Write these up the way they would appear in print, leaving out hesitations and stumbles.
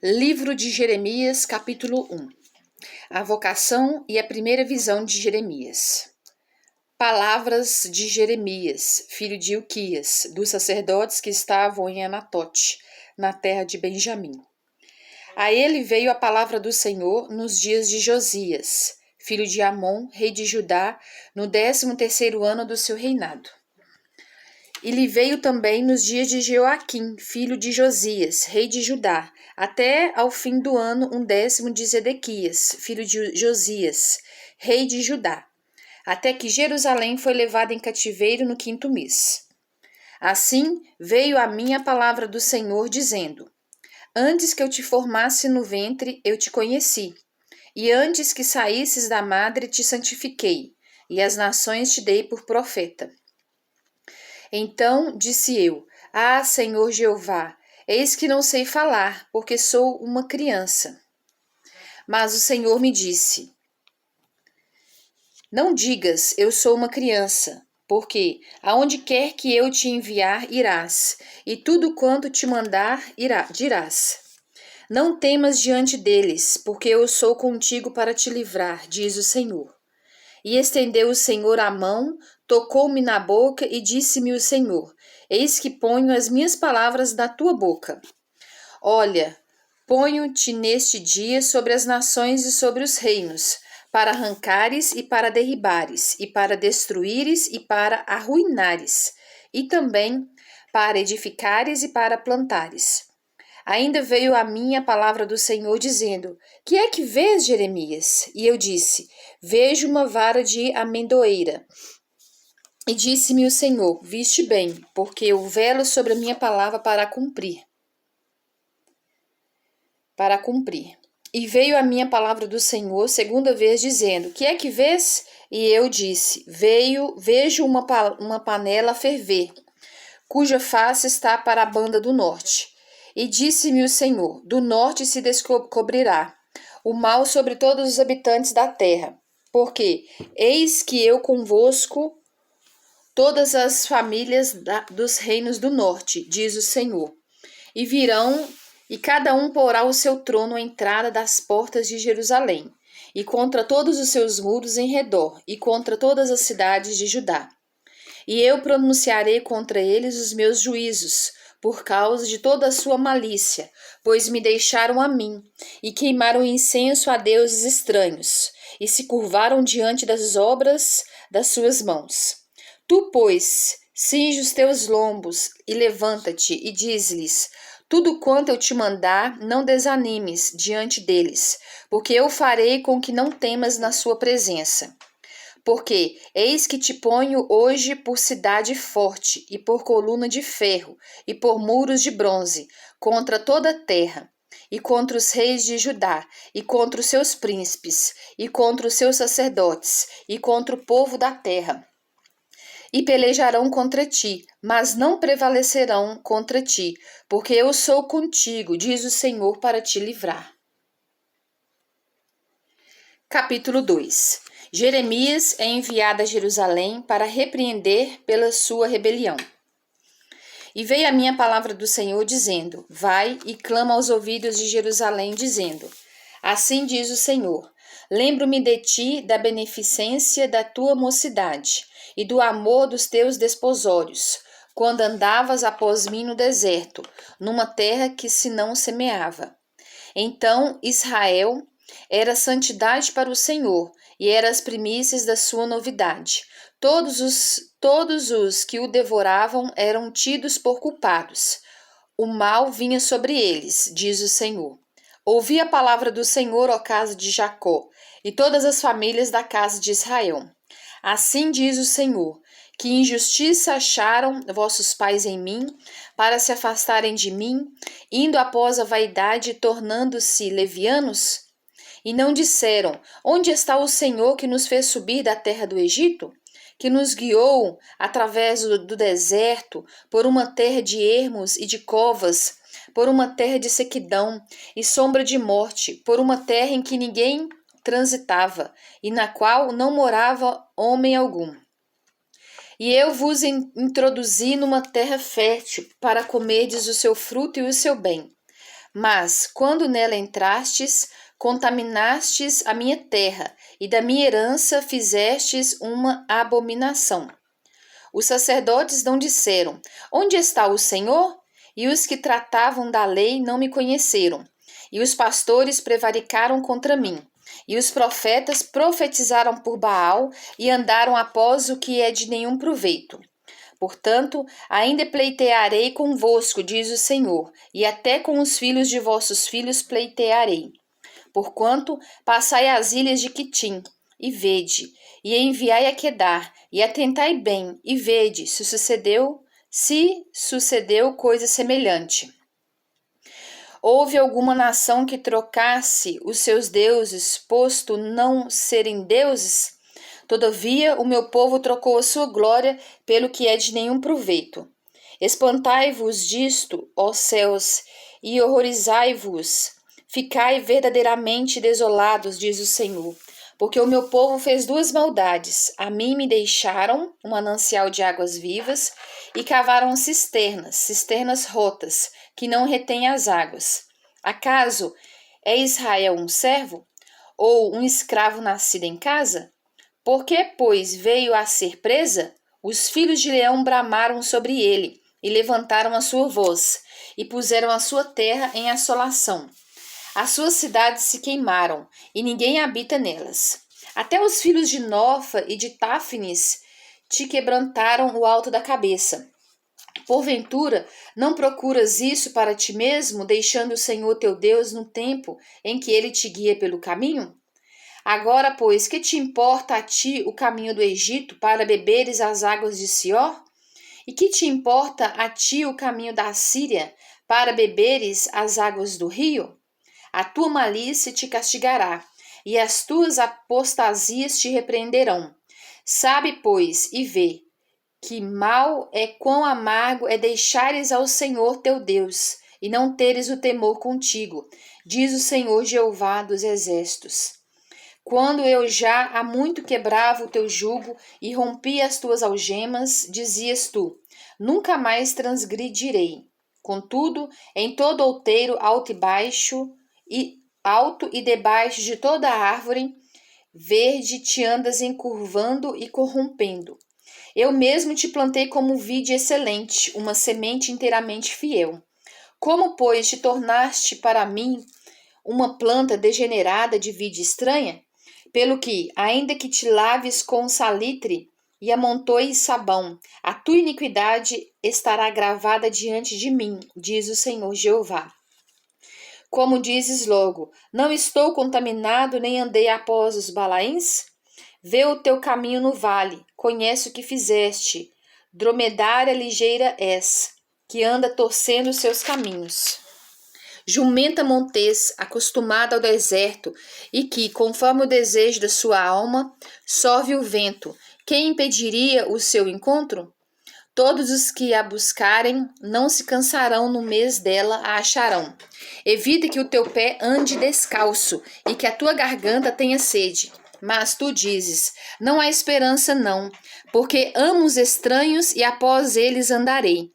Livro de Jeremias, capítulo 1. A vocação e a primeira visão de Jeremias. Palavras de Jeremias, filho de Ilquias, dos sacerdotes que estavam em Anatote, na terra de Benjamim. A ele veio a palavra do Senhor nos dias de Josias, filho de Amon, rei de Judá, no 13º ano do seu reinado. E lhe veio também nos dias de Joaquim, filho de Josias, rei de Judá, até ao fim do ano 10º de Zedequias, filho de Josias, rei de Judá, até que Jerusalém foi levada em cativeiro no 5º mês. Assim veio a mim a palavra do Senhor, dizendo: Antes que eu te formasse no ventre, eu te conheci, e antes que saísses da madre, te santifiquei, e as nações te dei por profeta. Então disse eu: Ah, Senhor Jeová, eis que não sei falar, porque sou uma criança. Mas o Senhor me disse: Não digas, eu sou uma criança, porque aonde quer que eu te enviar, irás, e tudo quanto te mandar, dirás. Não temas diante deles, porque eu sou contigo para te livrar, diz o Senhor. E estendeu o Senhor a mão, tocou-me na boca e disse-me o Senhor: Eis que ponho as minhas palavras na tua boca. Olha, ponho-te neste dia sobre as nações e sobre os reinos, para arrancares e para derribares, e para destruíres e para arruinares, e também para edificares e para plantares. Ainda veio a mim a palavra do Senhor, dizendo: Que é que vês, Jeremias? E eu disse: Vejo uma vara de amendoeira. E disse-me o Senhor: Viste bem, porque eu velo sobre a minha palavra para cumprir. E veio a minha palavra do Senhor segunda vez, dizendo: Que é que vês? E eu disse: Vejo uma panela a ferver, cuja face está para a banda do norte. E disse-me o Senhor: Do norte se descobrirá o mal sobre todos os habitantes da terra, porque eis que eu convosco todas as famílias dos reinos do norte, diz o Senhor, e virão, e cada um porá o seu trono à entrada das portas de Jerusalém, e contra todos os seus muros em redor, e contra todas as cidades de Judá. E eu pronunciarei contra eles os meus juízos, por causa de toda a sua malícia, pois me deixaram a mim, e queimaram incenso a deuses estranhos, e se curvaram diante das obras das suas mãos. Tu, pois, cinge os teus lombos, e levanta-te, e diz-lhes: Tudo quanto eu te mandar, não desanimes diante deles, porque eu farei com que não temas na sua presença. Porque eis que te ponho hoje por cidade forte, e por coluna de ferro, e por muros de bronze, contra toda a terra, e contra os reis de Judá, e contra os seus príncipes, e contra os seus sacerdotes, e contra o povo da terra. E pelejarão contra ti, mas não prevalecerão contra ti, porque eu sou contigo, diz o Senhor, para te livrar. Capítulo 2. Jeremias é enviado a Jerusalém para repreender pela sua rebelião. E veio a minha palavra do Senhor, dizendo: Vai e clama aos ouvidos de Jerusalém, dizendo: Assim diz o Senhor: Lembro-me de ti da beneficência da tua mocidade e do amor dos teus desposórios, quando andavas após mim no deserto, numa terra que se não semeava. Então Israel era santidade para o Senhor, e era as primícias da sua novidade. Todos os que o devoravam eram tidos por culpados. O mal vinha sobre eles, diz o Senhor. Ouvi a palavra do Senhor, ó casa de Jacó, e todas as famílias da casa de Israel. Assim diz o Senhor: Que injustiça acharam vossos pais em mim, para se afastarem de mim, indo após a vaidade e tornando-se levianos? E não disseram: Onde está o Senhor que nos fez subir da terra do Egito? Que nos guiou através do deserto, por uma terra de ermos e de covas, por uma terra de sequidão e sombra de morte, por uma terra em que ninguém transitava, e na qual não morava homem algum. E eu vos introduzi numa terra fértil, para comerdes o seu fruto e o seu bem. Mas, quando nela entrastes, contaminastes a minha terra, e da minha herança fizestes uma abominação. Os sacerdotes não disseram: Onde está o Senhor? E os que tratavam da lei não me conheceram. E os pastores prevaricaram contra mim. E os profetas profetizaram por Baal e andaram após o que é de nenhum proveito. Portanto, ainda pleitearei convosco, diz o Senhor, e até com os filhos de vossos filhos pleitearei. Porquanto passai as ilhas de Quitim, e vede, e enviai a Quedar, e atentai bem, e vede, se sucedeu coisa semelhante. Houve alguma nação que trocasse os seus deuses, posto não serem deuses? Todavia, o meu povo trocou a sua glória pelo que é de nenhum proveito. Espantai-vos disto, ó céus, e horrorizai-vos. Ficai verdadeiramente desolados, diz o Senhor, porque o meu povo fez duas maldades. A mim me deixaram um manancial de águas vivas e cavaram cisternas rotas, que não retêm as águas. Acaso é Israel um servo? Ou um escravo nascido em casa? Porque, pois, veio a ser presa, os filhos de leão bramaram sobre ele, e levantaram a sua voz, e puseram a sua terra em assolação. As suas cidades se queimaram, e ninguém habita nelas. Até os filhos de Nofa e de Táfnis te quebrantaram o alto da cabeça. Porventura, não procuras isso para ti mesmo, deixando o Senhor teu Deus no tempo em que ele te guia pelo caminho? Agora, pois, que te importa a ti o caminho do Egito para beberes as águas de Sior? E que te importa a ti o caminho da Síria para beberes as águas do rio? A tua malícia te castigará, e as tuas apostasias te repreenderão. Sabe, pois, e vê, que quão amargo é deixares ao Senhor teu Deus, e não teres o temor contigo, diz o Senhor Jeová dos exércitos. Quando eu já há muito quebrava o teu jugo e rompia as tuas algemas, dizias tu: Nunca mais transgredirei. Contudo, em todo outeiro alto e debaixo de toda árvore verde te andas encurvando e corrompendo. Eu mesmo te plantei como vide excelente, uma semente inteiramente fiel. Como, pois, te tornaste para mim uma planta degenerada de vide estranha? Pelo que, ainda que te laves com salitre e amontoes sabão, a tua iniquidade estará gravada diante de mim, diz o Senhor Jeová. Como dizes logo, não estou contaminado nem andei após os Balaíns? Vê o teu caminho no vale, conhece o que fizeste. Dromedária ligeira és, que anda torcendo os seus caminhos. Jumenta montês, acostumada ao deserto, e que, conforme o desejo da sua alma, sove o vento. Quem impediria o seu encontro? Todos os que a buscarem não se cansarão, no mês dela a acharão. Evita que o teu pé ande descalço e que a tua garganta tenha sede. Mas tu dizes: não há esperança, não, porque amo os estranhos e após eles andarei.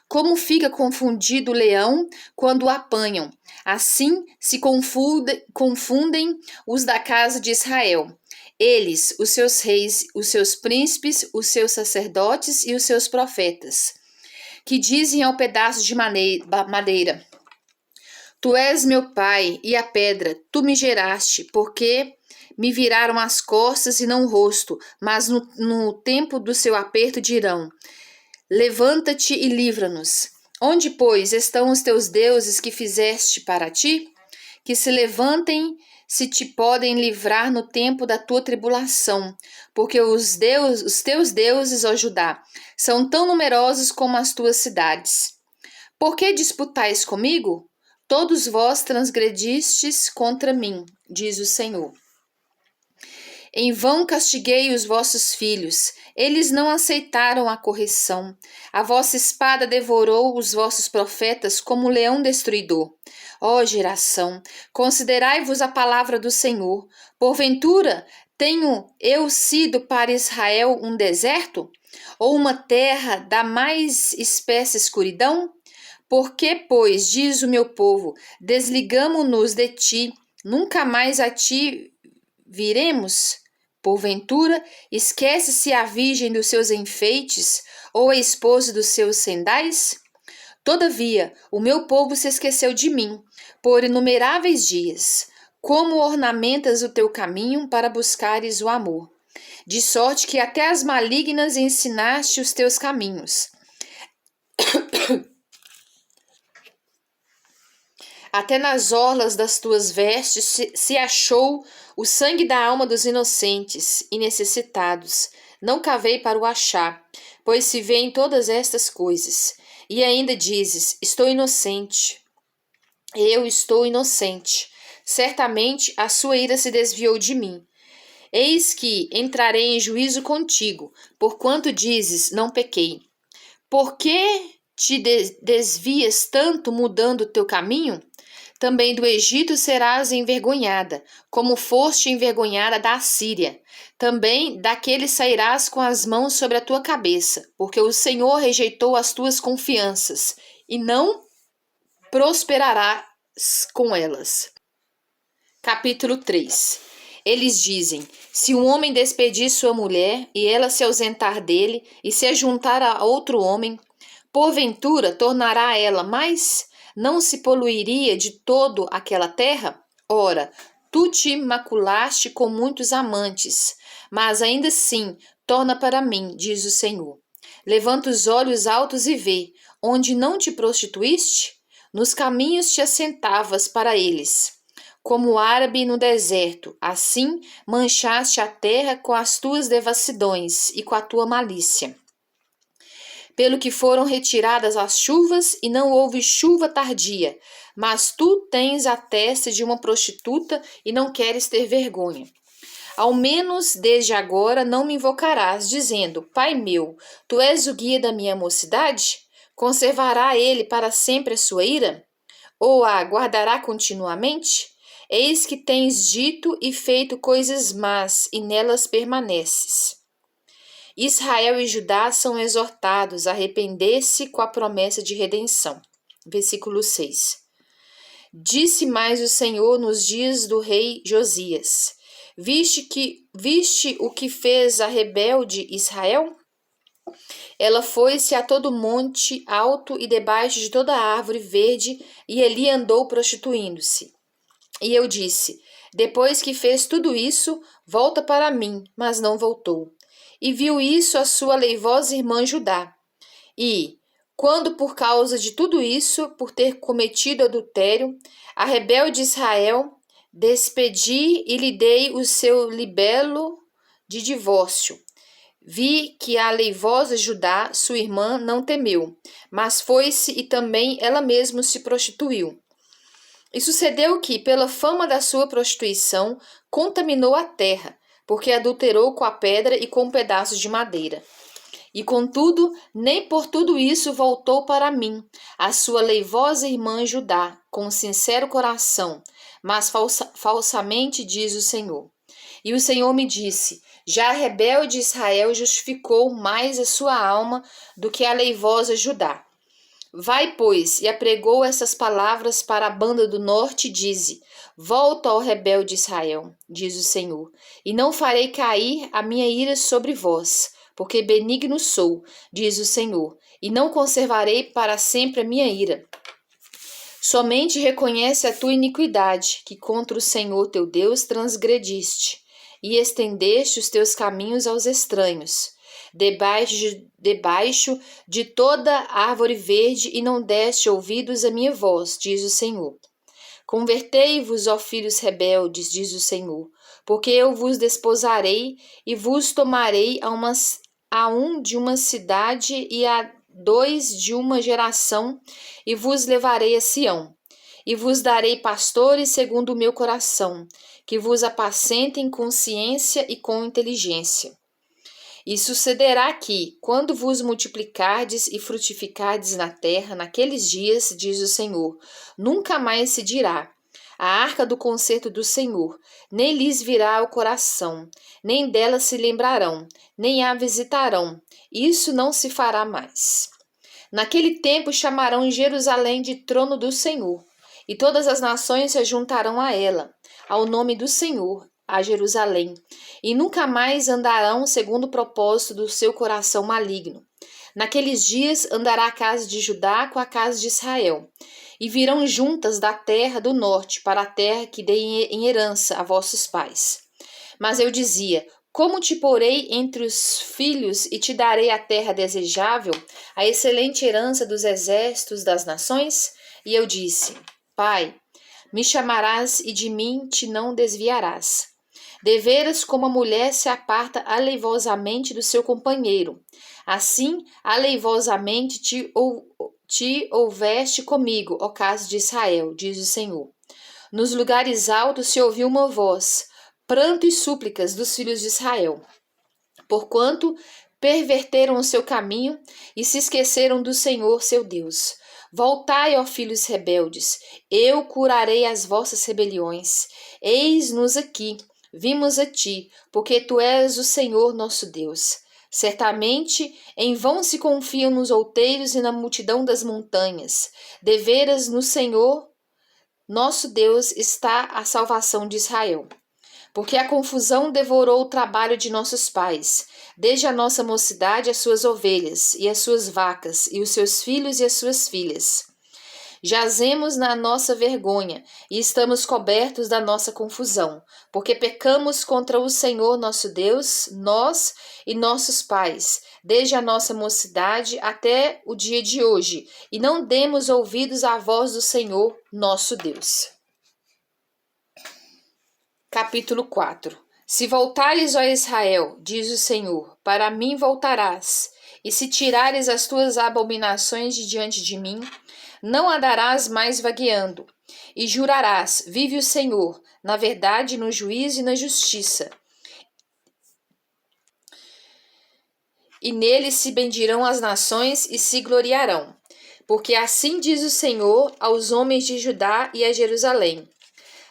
Como fica confundido o leão quando o apanham, assim se confundem os da casa de Israel. Eles, os seus reis, os seus príncipes, os seus sacerdotes e os seus profetas, que dizem ao pedaço de madeira: Tu és meu pai, e a pedra, tu me geraste, porque me viraram as costas e não o rosto, mas no tempo do seu aperto dirão: Levanta-te e livra-nos. Onde, pois, estão os teus deuses que fizeste para ti? Que se levantem se te podem livrar no tempo da tua tribulação, porque os teus deuses, ó Judá, são tão numerosos como as tuas cidades. Por que disputais comigo? Todos vós transgredistes contra mim, diz o Senhor. Em vão castiguei os vossos filhos, eles não aceitaram a correção. A vossa espada devorou os vossos profetas como um leão destruidor. Ó geração, considerai-vos a palavra do Senhor. Porventura, tenho eu sido para Israel um deserto? Ou uma terra da mais espessa escuridão? Por que, pois, diz o meu povo, desligamo-nos de ti, nunca mais a ti viremos? Porventura, esquece-se a virgem dos seus enfeites, ou a esposa dos seus sendais? Todavia, o meu povo se esqueceu de mim, por inumeráveis dias. Como ornamentas o teu caminho para buscares o amor? De sorte que até as malignas ensinaste os teus caminhos. Até nas orlas das tuas vestes se achou o sangue da alma dos inocentes e necessitados. Não cavei para o achar, pois se vêem todas estas coisas. E ainda dizes: estou inocente. Eu estou inocente. Certamente a sua ira se desviou de mim. Eis que entrarei em juízo contigo, porquanto dizes: não pequei. Por que te desvias tanto, mudando o teu caminho? Também do Egito serás envergonhada, como foste envergonhada da Assíria. Também daquele sairás com as mãos sobre a tua cabeça, porque o Senhor rejeitou as tuas confianças, e não prosperarás com elas. Capítulo 3. Eles dizem: se um homem despedir sua mulher, e ela se ausentar dele, e se ajuntar a outro homem, porventura tornará ela mais? Não se poluiria de todo aquela terra? Ora, tu te maculaste com muitos amantes, mas ainda assim torna para mim, diz o Senhor. Levanta os olhos altos e vê, onde não te prostituíste? Nos caminhos te assentavas para eles. Como árabe no deserto, assim manchaste a terra com as tuas devassidões e com a tua malícia. Pelo que foram retiradas as chuvas e não houve chuva tardia, mas tu tens a testa de uma prostituta e não queres ter vergonha. Ao menos desde agora não me invocarás, dizendo: Pai meu, tu és o guia da minha mocidade? Conservará ele para sempre a sua ira? Ou a guardará continuamente? Eis que tens dito e feito coisas más, e nelas permaneces. Israel e Judá são exortados a arrepender-se com a promessa de redenção. Versículo 6. Disse mais o Senhor nos dias do rei Josias: Viste o que fez a rebelde Israel? Ela foi-se a todo monte alto e debaixo de toda árvore verde, e ali andou prostituindo-se. E eu disse: depois que fez tudo isso, volta para mim, mas não voltou. E viu isso a sua leivosa irmã Judá. E, quando por causa de tudo isso, por ter cometido adultério, a rebelde Israel, despedi e lhe dei o seu libelo de divórcio. Vi que a leivosa Judá, sua irmã, não temeu, mas foi-se e também ela mesma se prostituiu. E sucedeu que, pela fama da sua prostituição, contaminou a terra, porque adulterou com a pedra e com pedaços de madeira. E contudo, nem por tudo isso voltou para mim, a sua leivosa irmã Judá, com sincero coração, mas falsamente diz o Senhor. E o Senhor me disse: já a rebelde Israel justificou mais a sua alma do que a leivosa Judá. Vai, pois, e apregou essas palavras para a banda do norte, e dize: volta ao rebelde Israel, diz o Senhor, e não farei cair a minha ira sobre vós, porque benigno sou, diz o Senhor, e não conservarei para sempre a minha ira. Somente reconhece a tua iniquidade, que contra o Senhor teu Deus transgrediste, e estendeste os teus caminhos aos estranhos, debaixo de toda árvore verde, e não deste ouvidos à minha voz, diz o Senhor. Convertei-vos, ó filhos rebeldes, diz o Senhor, porque eu vos desposarei e vos tomarei a um de uma cidade e a dois de uma geração, e vos levarei a Sião. E vos darei pastores segundo o meu coração, que vos apacentem com ciência e com inteligência. E sucederá que, quando vos multiplicardes e frutificardes na terra, naqueles dias, diz o Senhor, nunca mais se dirá: a arca do concerto do Senhor, nem lhes virá ao coração, nem dela se lembrarão, nem a visitarão. Isso não se fará mais. Naquele tempo chamarão Jerusalém de trono do Senhor, e todas as nações se juntarão a ela, ao nome do Senhor, a Jerusalém, e nunca mais andarão segundo o propósito do seu coração maligno. Naqueles dias andará a casa de Judá com a casa de Israel, e virão juntas da terra do norte para a terra que dei em herança a vossos pais. Mas eu dizia: como te porei entre os filhos e te darei a terra desejável, a excelente herança dos exércitos das nações? E eu disse: Pai, me chamarás e de mim te não desviarás. Deveras como a mulher se aparta aleivosamente do seu companheiro, assim aleivosamente te houveste comigo, ó casa de Israel, diz o Senhor. Nos lugares altos se ouviu uma voz, pranto e súplicas dos filhos de Israel, porquanto perverteram o seu caminho e se esqueceram do Senhor seu Deus. Voltai, ó filhos rebeldes, eu curarei as vossas rebeliões. Eis-nos aqui, vimos a ti, porque tu és o Senhor nosso Deus. Certamente, em vão se confiam nos outeiros e na multidão das montanhas. Deveras no Senhor, nosso Deus, está a salvação de Israel. Porque a confusão devorou o trabalho de nossos pais, desde a nossa mocidade as suas ovelhas e as suas vacas, e os seus filhos e as suas filhas. Jazemos na nossa vergonha e estamos cobertos da nossa confusão, porque pecamos contra o Senhor nosso Deus, nós e nossos pais, desde a nossa mocidade até o dia de hoje, e não demos ouvidos à voz do Senhor nosso Deus. Capítulo 4. Se voltares, ó Israel, diz o Senhor, para mim voltarás, e se tirares as tuas abominações de diante de mim, não andarás mais vagueando, e jurarás, vive o Senhor, na verdade, no juízo e na justiça. E nele se bendirão as nações e se gloriarão. Porque assim diz o Senhor aos homens de Judá e a Jerusalém: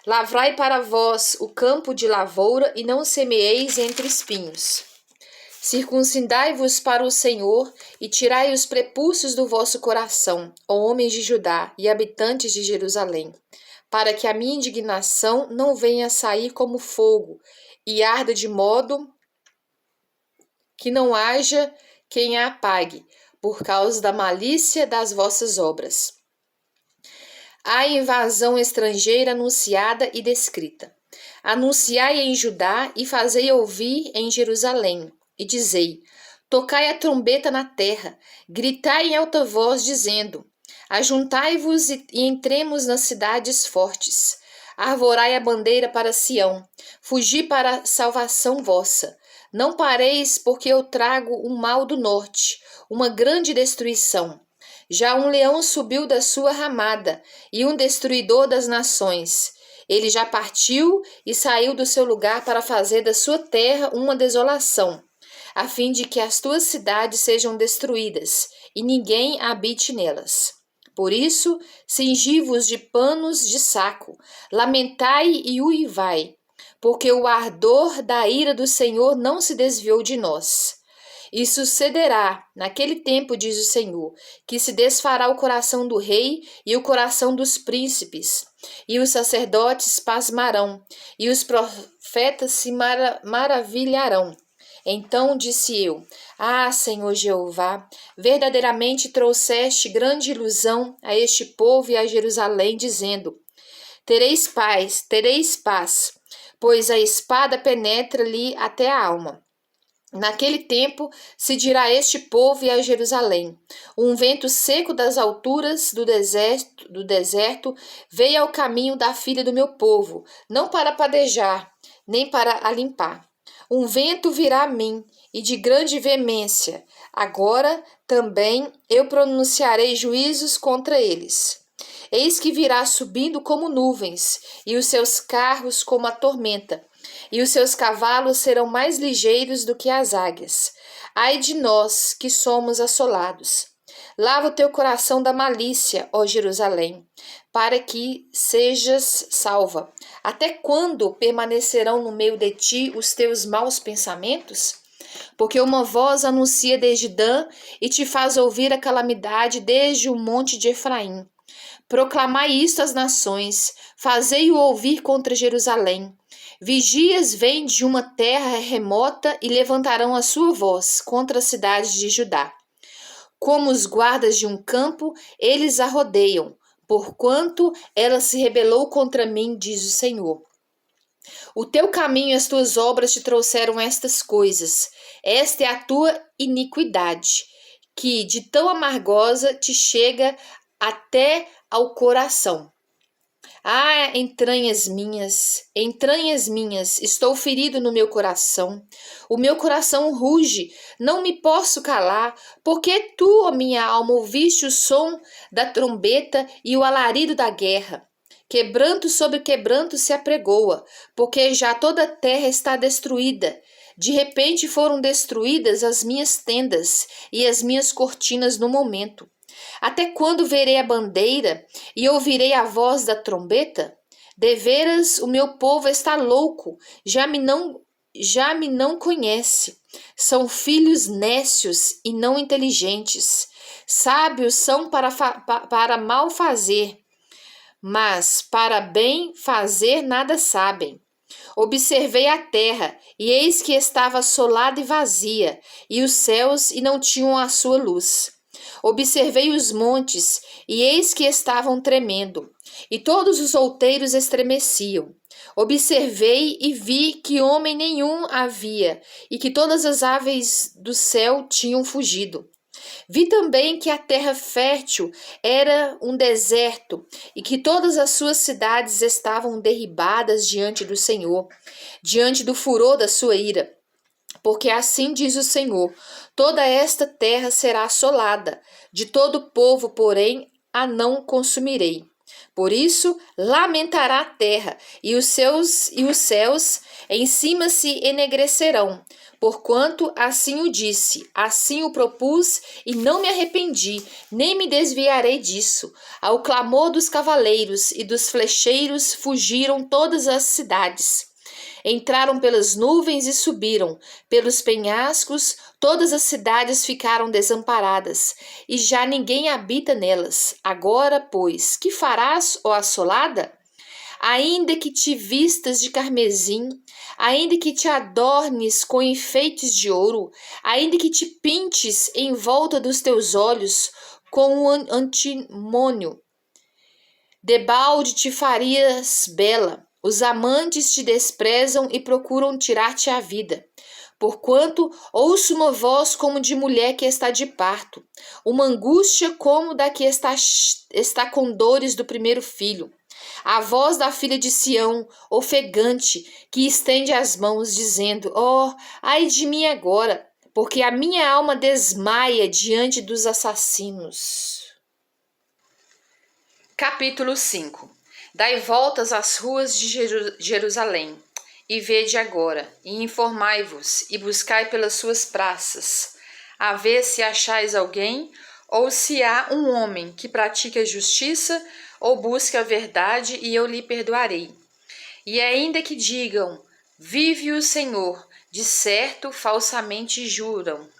lavrai para vós o campo de lavoura e não semeeis entre espinhos. Circuncidai-vos para o Senhor e tirai os prepúcios do vosso coração, ó homens de Judá e habitantes de Jerusalém, para que a minha indignação não venha a sair como fogo e arda de modo que não haja quem a apague, por causa da malícia das vossas obras. A invasão estrangeira anunciada e descrita. Anunciai em Judá e fazei ouvir em Jerusalém, e dizei: tocai a trombeta na terra, gritai em alta voz, dizendo: ajuntai-vos e entremos nas cidades fortes. Arvorai a bandeira para Sião, fugi para a salvação vossa. Não pareis, porque eu trago um mal do norte, uma grande destruição. Já um leão subiu da sua ramada, e um destruidor das nações. Ele já partiu e saiu do seu lugar para fazer da sua terra uma desolação, a fim de que as tuas cidades sejam destruídas, e ninguém habite nelas. Por isso, cingi-vos de panos de saco, lamentai e uivai, porque o ardor da ira do Senhor não se desviou de nós. E sucederá, naquele tempo, diz o Senhor, que se desfará o coração do rei e o coração dos príncipes, e os sacerdotes pasmarão, e os profetas se maravilharão. Então disse eu: ah, Senhor Jeová, verdadeiramente trouxeste grande ilusão a este povo e a Jerusalém, dizendo: tereis paz, pois a espada penetra-lhe até a alma. Naquele tempo se dirá a este povo e a Jerusalém: um vento seco das alturas do deserto veio ao caminho da filha do meu povo, não para padejar, nem para a limpar. Um vento virá a mim, e de grande veemência. Agora também eu pronunciarei juízos contra eles. Eis que virá subindo como nuvens, e os seus carros como a tormenta, e os seus cavalos serão mais ligeiros do que as águias. Ai de nós, que somos assolados! Lava o teu coração da malícia, ó Jerusalém, para que sejas salva. Até quando permanecerão no meio de ti os teus maus pensamentos? Porque uma voz anuncia desde Dan e te faz ouvir a calamidade desde o monte de Efraim. Proclamai isto às nações, fazei-o ouvir contra Jerusalém. Vigias vêm de uma terra remota e levantarão a sua voz contra as cidades de Judá. Como os guardas de um campo, eles a rodeiam, porquanto ela se rebelou contra mim, diz o Senhor. O teu caminho e as tuas obras te trouxeram estas coisas. Esta é a tua iniquidade, que de tão amargosa te chega até ao coração. Ah, entranhas minhas, estou ferido no meu coração. O meu coração ruge, não me posso calar, porque tu, ó minha alma, ouviste o som da trombeta e o alarido da guerra. Quebranto sobre quebranto se apregoa, porque já toda a terra está destruída. De repente foram destruídas as minhas tendas e as minhas cortinas no momento. Até quando verei a bandeira e ouvirei a voz da trombeta? Deveras o meu povo está louco, já me não conhece. São filhos nécios e não inteligentes. Sábios são para mal fazer, mas para bem fazer nada sabem. Observei a terra, e eis que estava assolada e vazia, e os céus, e não tinham a sua luz. Observei os montes, e eis que estavam tremendo, e todos os outeiros estremeciam. Observei e vi que homem nenhum havia, e que todas as aves do céu tinham fugido. Vi também que a terra fértil era um deserto e que todas as suas cidades estavam derribadas diante do Senhor, diante do furor da sua ira. Porque assim diz o Senhor: toda esta terra será assolada, de todo o povo, porém, a não consumirei. Por isso, lamentará a terra, e os céus em cima se enegrecerão. Porquanto assim o disse, assim o propus, e não me arrependi, nem me desviarei disso. Ao clamor dos cavaleiros e dos flecheiros fugiram todas as cidades. Entraram pelas nuvens e subiram, pelos penhascos, todas as cidades ficaram desamparadas, e já ninguém habita nelas. Agora, pois, que farás, ó assolada? Ainda que te vistas de carmesim, ainda que te adornes com enfeites de ouro, ainda que te pintes em volta dos teus olhos com um antimônio, debalde te farias bela. Os amantes te desprezam e procuram tirar-te a vida. Porquanto ouço uma voz como de mulher que está de parto, uma angústia como da que está com dores do primeiro filho. A voz da filha de Sião, ofegante, que estende as mãos, dizendo: Oh, ai de mim agora, porque a minha alma desmaia diante dos assassinos. Capítulo 5. Dai voltas às ruas de Jerusalém, e vede agora, e informai-vos, e buscai pelas suas praças, a ver se achais alguém, ou se há um homem que pratique a justiça, ou busque a verdade, e eu lhe perdoarei. E ainda que digam: vive o Senhor, de certo falsamente juram.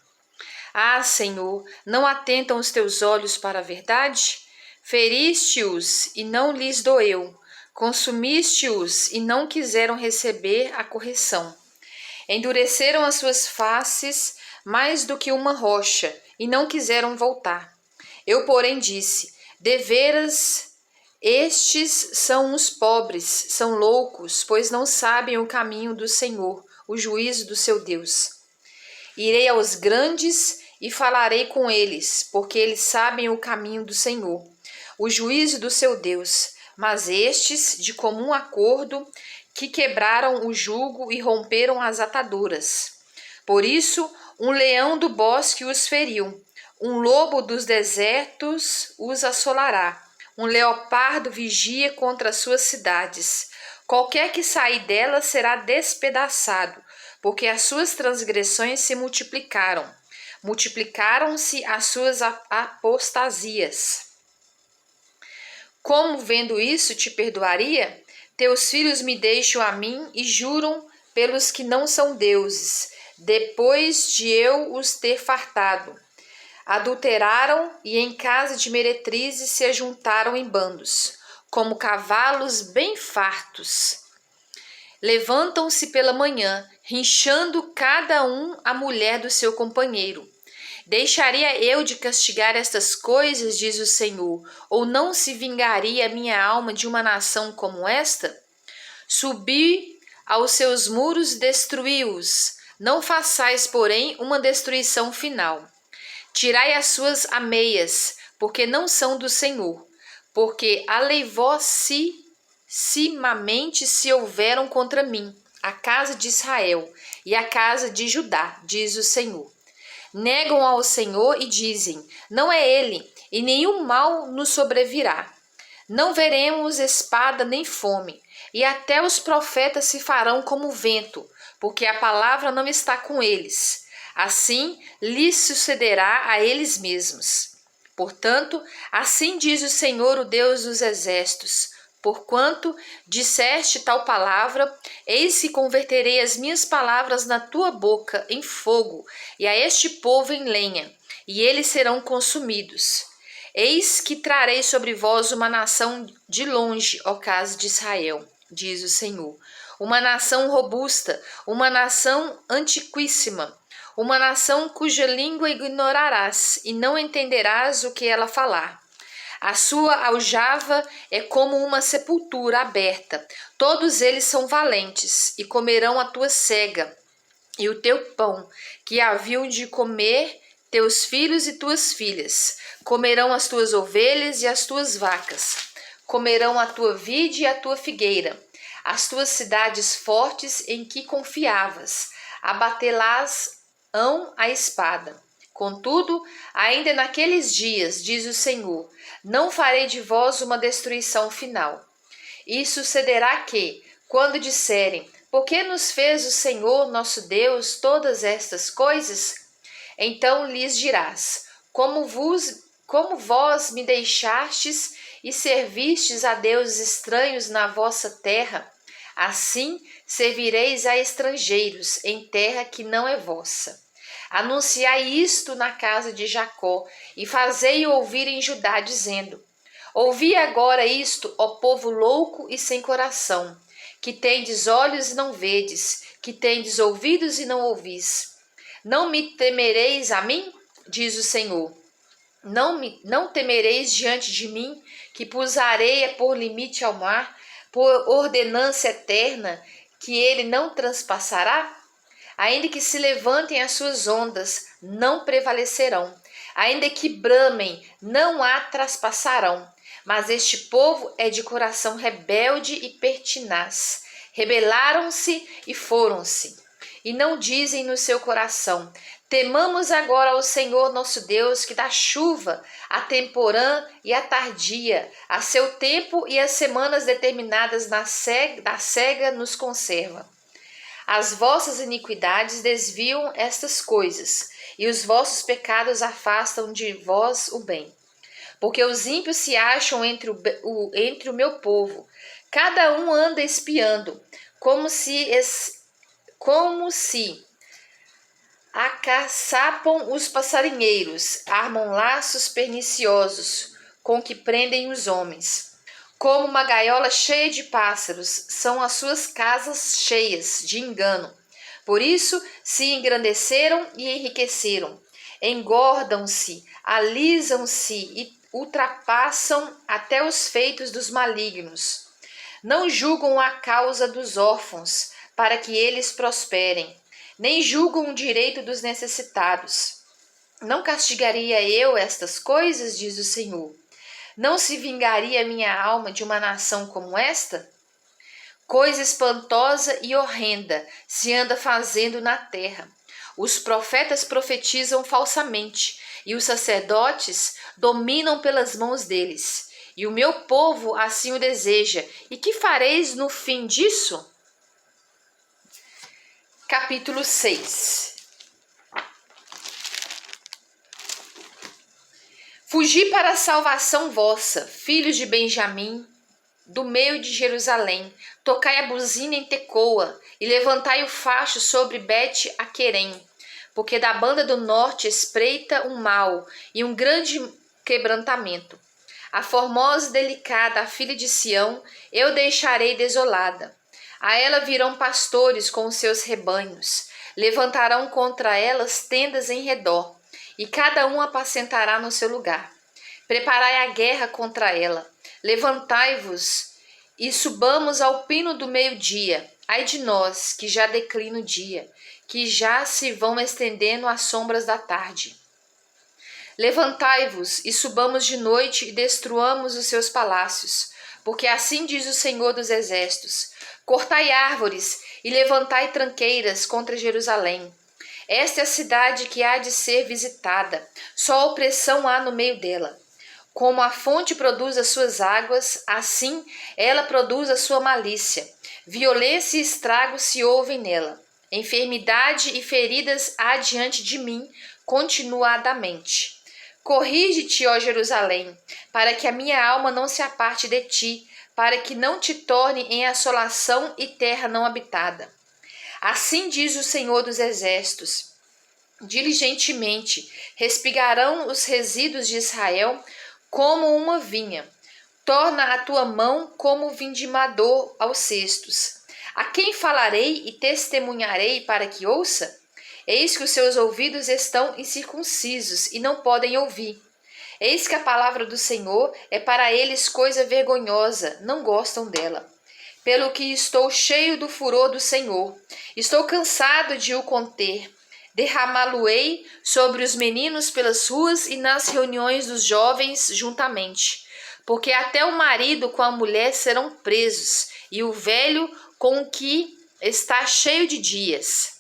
Ah, Senhor, não atentam os teus olhos para a verdade? Feriste-os e não lhes doeu, consumiste-os e não quiseram receber a correção. Endureceram as suas faces mais do que uma rocha e não quiseram voltar. Eu, porém, disse: deveras, estes são os pobres, são loucos, pois não sabem o caminho do Senhor, o juízo do seu Deus. Irei aos grandes e falarei com eles, porque eles sabem o caminho do Senhor, o juízo do seu Deus. Mas estes, de comum acordo, que quebraram o jugo e romperam as ataduras. Por isso, um leão do bosque os feriu, um lobo dos desertos os assolará, um leopardo vigia contra as suas cidades. Qualquer que sair delas será despedaçado, porque as suas transgressões se multiplicaram. Multiplicaram-se as suas apostasias. Como, vendo isso, te perdoaria? Teus filhos me deixam a mim e juram pelos que não são deuses. depois de eu os ter fartado. Adulteraram e em casa de meretrizes se ajuntaram em bandos, como cavalos bem fartos. Levantam-se pela manhã, rinchando cada um a mulher do seu companheiro. Deixaria eu de castigar estas coisas, diz o Senhor, ou não se vingaria a minha alma de uma nação como esta? Subi aos seus muros, destruí-os. Não façais, porém, uma destruição final. Tirai as suas ameias, porque não são do Senhor, porque aleivossimamente se houveram contra mim, a casa de Israel e a casa de Judá, diz o Senhor. Negam ao Senhor e dizem, não é ele, e nenhum mal nos sobrevirá. Não veremos espada nem fome, e até os profetas se farão como vento, porque a palavra não está com eles. Assim lhes sucederá a eles mesmos. Portanto, assim diz o Senhor, o Deus dos exércitos, porquanto disseste tal palavra, eis que converterei as minhas palavras na tua boca em fogo, e a este povo em lenha, e eles serão consumidos. Eis que trarei sobre vós uma nação de longe, ó casa de Israel, diz o Senhor. Uma nação robusta, uma nação antiquíssima, uma nação cuja língua ignorarás, e não entenderás o que ela falar. A sua aljava é como uma sepultura aberta. Todos eles são valentes e comerão a tua sega e o teu pão, que haviam de comer teus filhos e tuas filhas. Comerão as tuas ovelhas e as tuas vacas. Comerão a tua vide e a tua figueira. As tuas cidades fortes em que confiavas. Abatê-las-ão a espada. Contudo, ainda naqueles dias, diz o Senhor, não farei de vós uma destruição final. E sucederá que, quando disserem, por que nos fez o Senhor nosso Deus todas estas coisas? Então lhes dirás, como vós me deixastes e servistes a deuses estranhos na vossa terra, assim servireis a estrangeiros em terra que não é vossa. Anunciai isto na casa de Jacó, e fazei-o ouvir em Judá, dizendo, ouvi agora isto, ó povo louco e sem coração, que tendes olhos e não vedes, que tendes ouvidos e não ouvis. Não me temereis a mim? Diz o Senhor. Não temereis diante de mim, que pus a areia por limite ao mar, por ordenança eterna, que ele não transpassará? Ainda que se levantem as suas ondas, não prevalecerão. Ainda que bramem, não a traspassarão. Mas este povo é de coração rebelde e pertinaz. Rebelaram-se e foram-se. E não dizem no seu coração, temamos agora ao Senhor nosso Deus, que dá chuva, a temporã e a tardia, a seu tempo e as semanas determinadas da cega nos conserva. As vossas iniquidades desviam estas coisas, e os vossos pecados afastam de vós o bem. Porque os ímpios se acham entre o meu povo, cada um anda espiando, como se acaçapam os passarinheiros, armam laços perniciosos, com que prendem os homens. Como uma gaiola cheia de pássaros, são as suas casas cheias de engano. Por isso se engrandeceram e enriqueceram. Engordam-se, alisam-se e ultrapassam até os feitos dos malignos. Não julgam a causa dos órfãos, para que eles prosperem, nem julgam o direito dos necessitados. Não castigaria eu estas coisas, diz o Senhor? Não se vingaria minha alma de uma nação como esta? Coisa espantosa e horrenda se anda fazendo na terra. Os profetas profetizam falsamente, e os sacerdotes dominam pelas mãos deles. E o meu povo assim o deseja. E que fareis no fim disso? Capítulo 6. Fugi para a salvação vossa, filhos de Benjamim, do meio de Jerusalém, tocai a buzina em Tecoa, e levantai o facho sobre Bet-Aquerem, porque da banda do norte espreita um mal e um grande quebrantamento. A formosa e delicada, a filha de Sião, eu deixarei desolada. A ela virão pastores com os seus rebanhos, levantarão contra elas tendas em redor, e cada um apacentará no seu lugar. Preparai a guerra contra ela, levantai-vos e subamos ao pino do meio-dia. Ai de nós, que já declina o dia, que já se vão estendendo as sombras da tarde. Levantai-vos e subamos de noite e destruamos os seus palácios, porque assim diz o Senhor dos Exércitos: cortai árvores e levantai tranqueiras contra Jerusalém. Esta é a cidade que há de ser visitada, só opressão há no meio dela. Como a fonte produz as suas águas, assim ela produz a sua malícia. Violência e estrago se ouvem nela. Enfermidade e feridas há diante de mim continuadamente. Corrige-te, ó Jerusalém, para que a minha alma não se aparte de ti, para que não te torne em assolação e terra não habitada. Assim diz o Senhor dos Exércitos: diligentemente respigarão os resíduos de Israel como uma vinha. Torna a tua mão como vindimador aos cestos. A quem falarei e testemunharei para que ouça? Eis que os seus ouvidos estão incircuncisos e não podem ouvir. Eis que a palavra do Senhor é para eles coisa vergonhosa, não gostam dela. Pelo que estou cheio do furor do Senhor, estou cansado de o conter. Derramá-lo-ei sobre os meninos pelas ruas e nas reuniões dos jovens juntamente. Porque até o marido com a mulher serão presos, e o velho com o que está cheio de dias.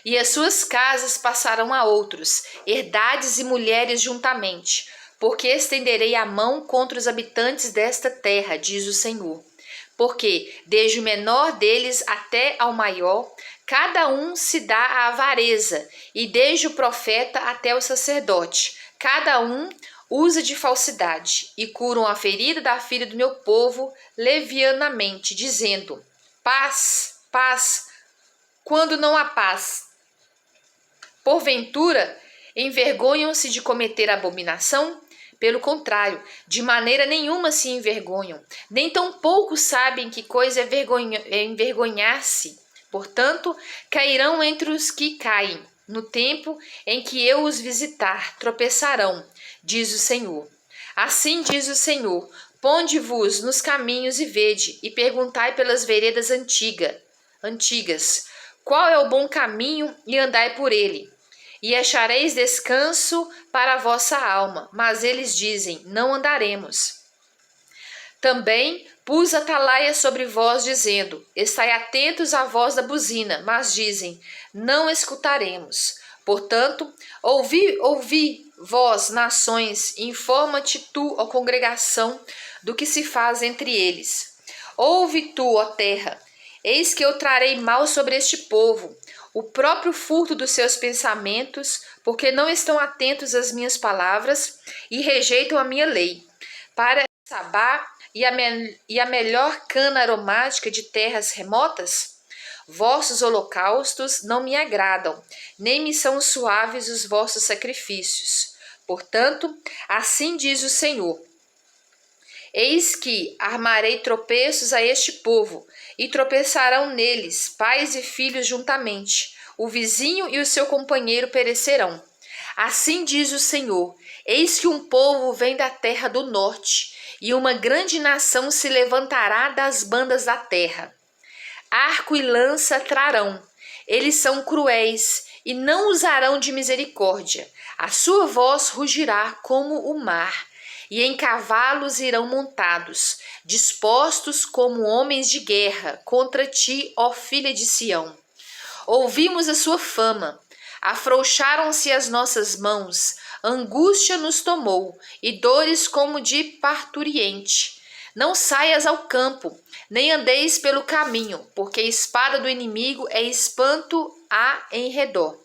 E as suas casas passarão a outros, herdades e mulheres juntamente, porque estenderei a mão contra os habitantes desta terra, diz o Senhor. Porque, desde o menor deles até ao maior, cada um se dá à avareza, e desde o profeta até o sacerdote, cada um usa de falsidade, e curam a ferida da filha do meu povo levianamente, dizendo: paz, paz, quando não há paz. Porventura, envergonham-se de cometer abominação? Pelo contrário, de maneira nenhuma se envergonham, nem tampouco sabem que coisa é envergonhar-se. Portanto, cairão entre os que caem. No tempo em que eu os visitar, tropeçarão, diz o Senhor. Assim diz o Senhor: ponde-vos nos caminhos e vede, e perguntai pelas veredas antigas, qual é o bom caminho, e andai por ele. E achareis descanso para a vossa alma. Mas eles dizem: não andaremos. Também pus atalaia sobre vós, dizendo: estai atentos à voz da buzina. Mas dizem: não escutaremos. Portanto, ouvi, vós, nações, informa-te tu, ó congregação, do que se faz entre eles. Ouve tu, ó terra, eis que eu trarei mal sobre este povo, o próprio furto dos seus pensamentos, porque não estão atentos às minhas palavras e rejeitam a minha lei. Para Sabá e a melhor cana aromática de terras remotas? Vossos holocaustos não me agradam, nem me são suaves os vossos sacrifícios. Portanto, assim diz o Senhor: eis que armarei tropeços a este povo, e tropeçarão neles pais e filhos juntamente. O vizinho e o seu companheiro perecerão. Assim diz o Senhor: eis que um povo vem da terra do norte, e uma grande nação se levantará das bandas da terra. Arco e lança trarão. Eles são cruéis e não usarão de misericórdia. A sua voz rugirá como o mar, e em cavalos irão montados, dispostos como homens de guerra contra ti, ó filha de Sião. Ouvimos a sua fama, afrouxaram-se as nossas mãos, angústia nos tomou, e dores como de parturiente. Não saias ao campo, nem andeis pelo caminho, porque a espada do inimigo é espanto há em redor.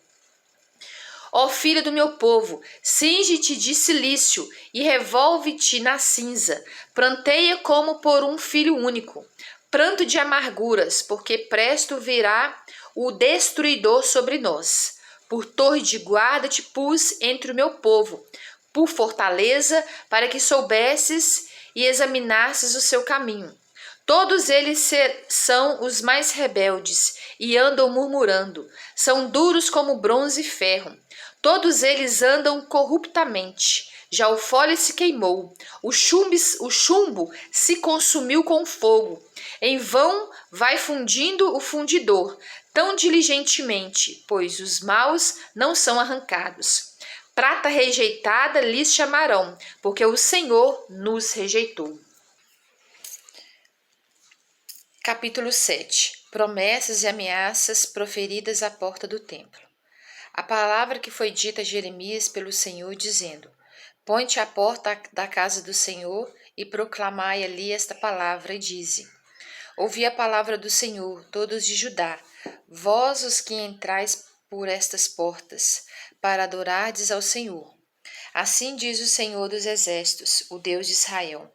Ó filha do meu povo, cinge-te de cilício e revolve-te na cinza. Pranteia como por um filho único. Pranto de amarguras, porque presto virá o destruidor sobre nós. Por torre de guarda te pus entre o meu povo, por fortaleza, para que soubesses e examinasses o seu caminho. Todos eles são os mais rebeldes e andam murmurando. São duros como bronze e ferro. Todos eles andam corruptamente. Já o fole se queimou, o chumbo se consumiu com fogo. Em vão vai fundindo o fundidor, tão diligentemente, pois os maus não são arrancados. Prata rejeitada lhes chamarão, porque o Senhor nos rejeitou. Capítulo 7. Promessas e ameaças proferidas à porta do templo. A palavra que foi dita a Jeremias pelo Senhor, dizendo: Põe-te à porta da casa do Senhor e proclamai ali esta palavra, e dize: Ouvi a palavra do Senhor, todos de Judá, vós os que entrais por estas portas, para adorardes ao Senhor. Assim diz o Senhor dos Exércitos, o Deus de Israel: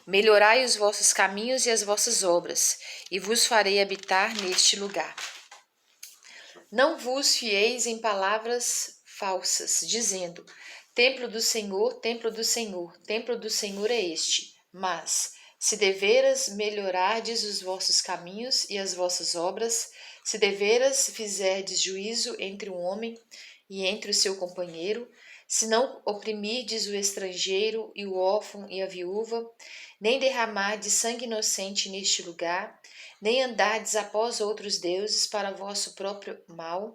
Melhorai os vossos caminhos e as vossas obras, e vos farei habitar neste lugar. Não vos fieis em palavras falsas, dizendo: Templo do Senhor, templo do Senhor, templo do Senhor é este. Mas, se deveras melhorardes os vossos caminhos e as vossas obras, se deveras fizerdes juízo entre um homem e entre o seu companheiro, se não oprimirdes o estrangeiro e o órfão e a viúva, nem derramardes sangue inocente neste lugar, nem andardes após outros deuses para vosso próprio mal,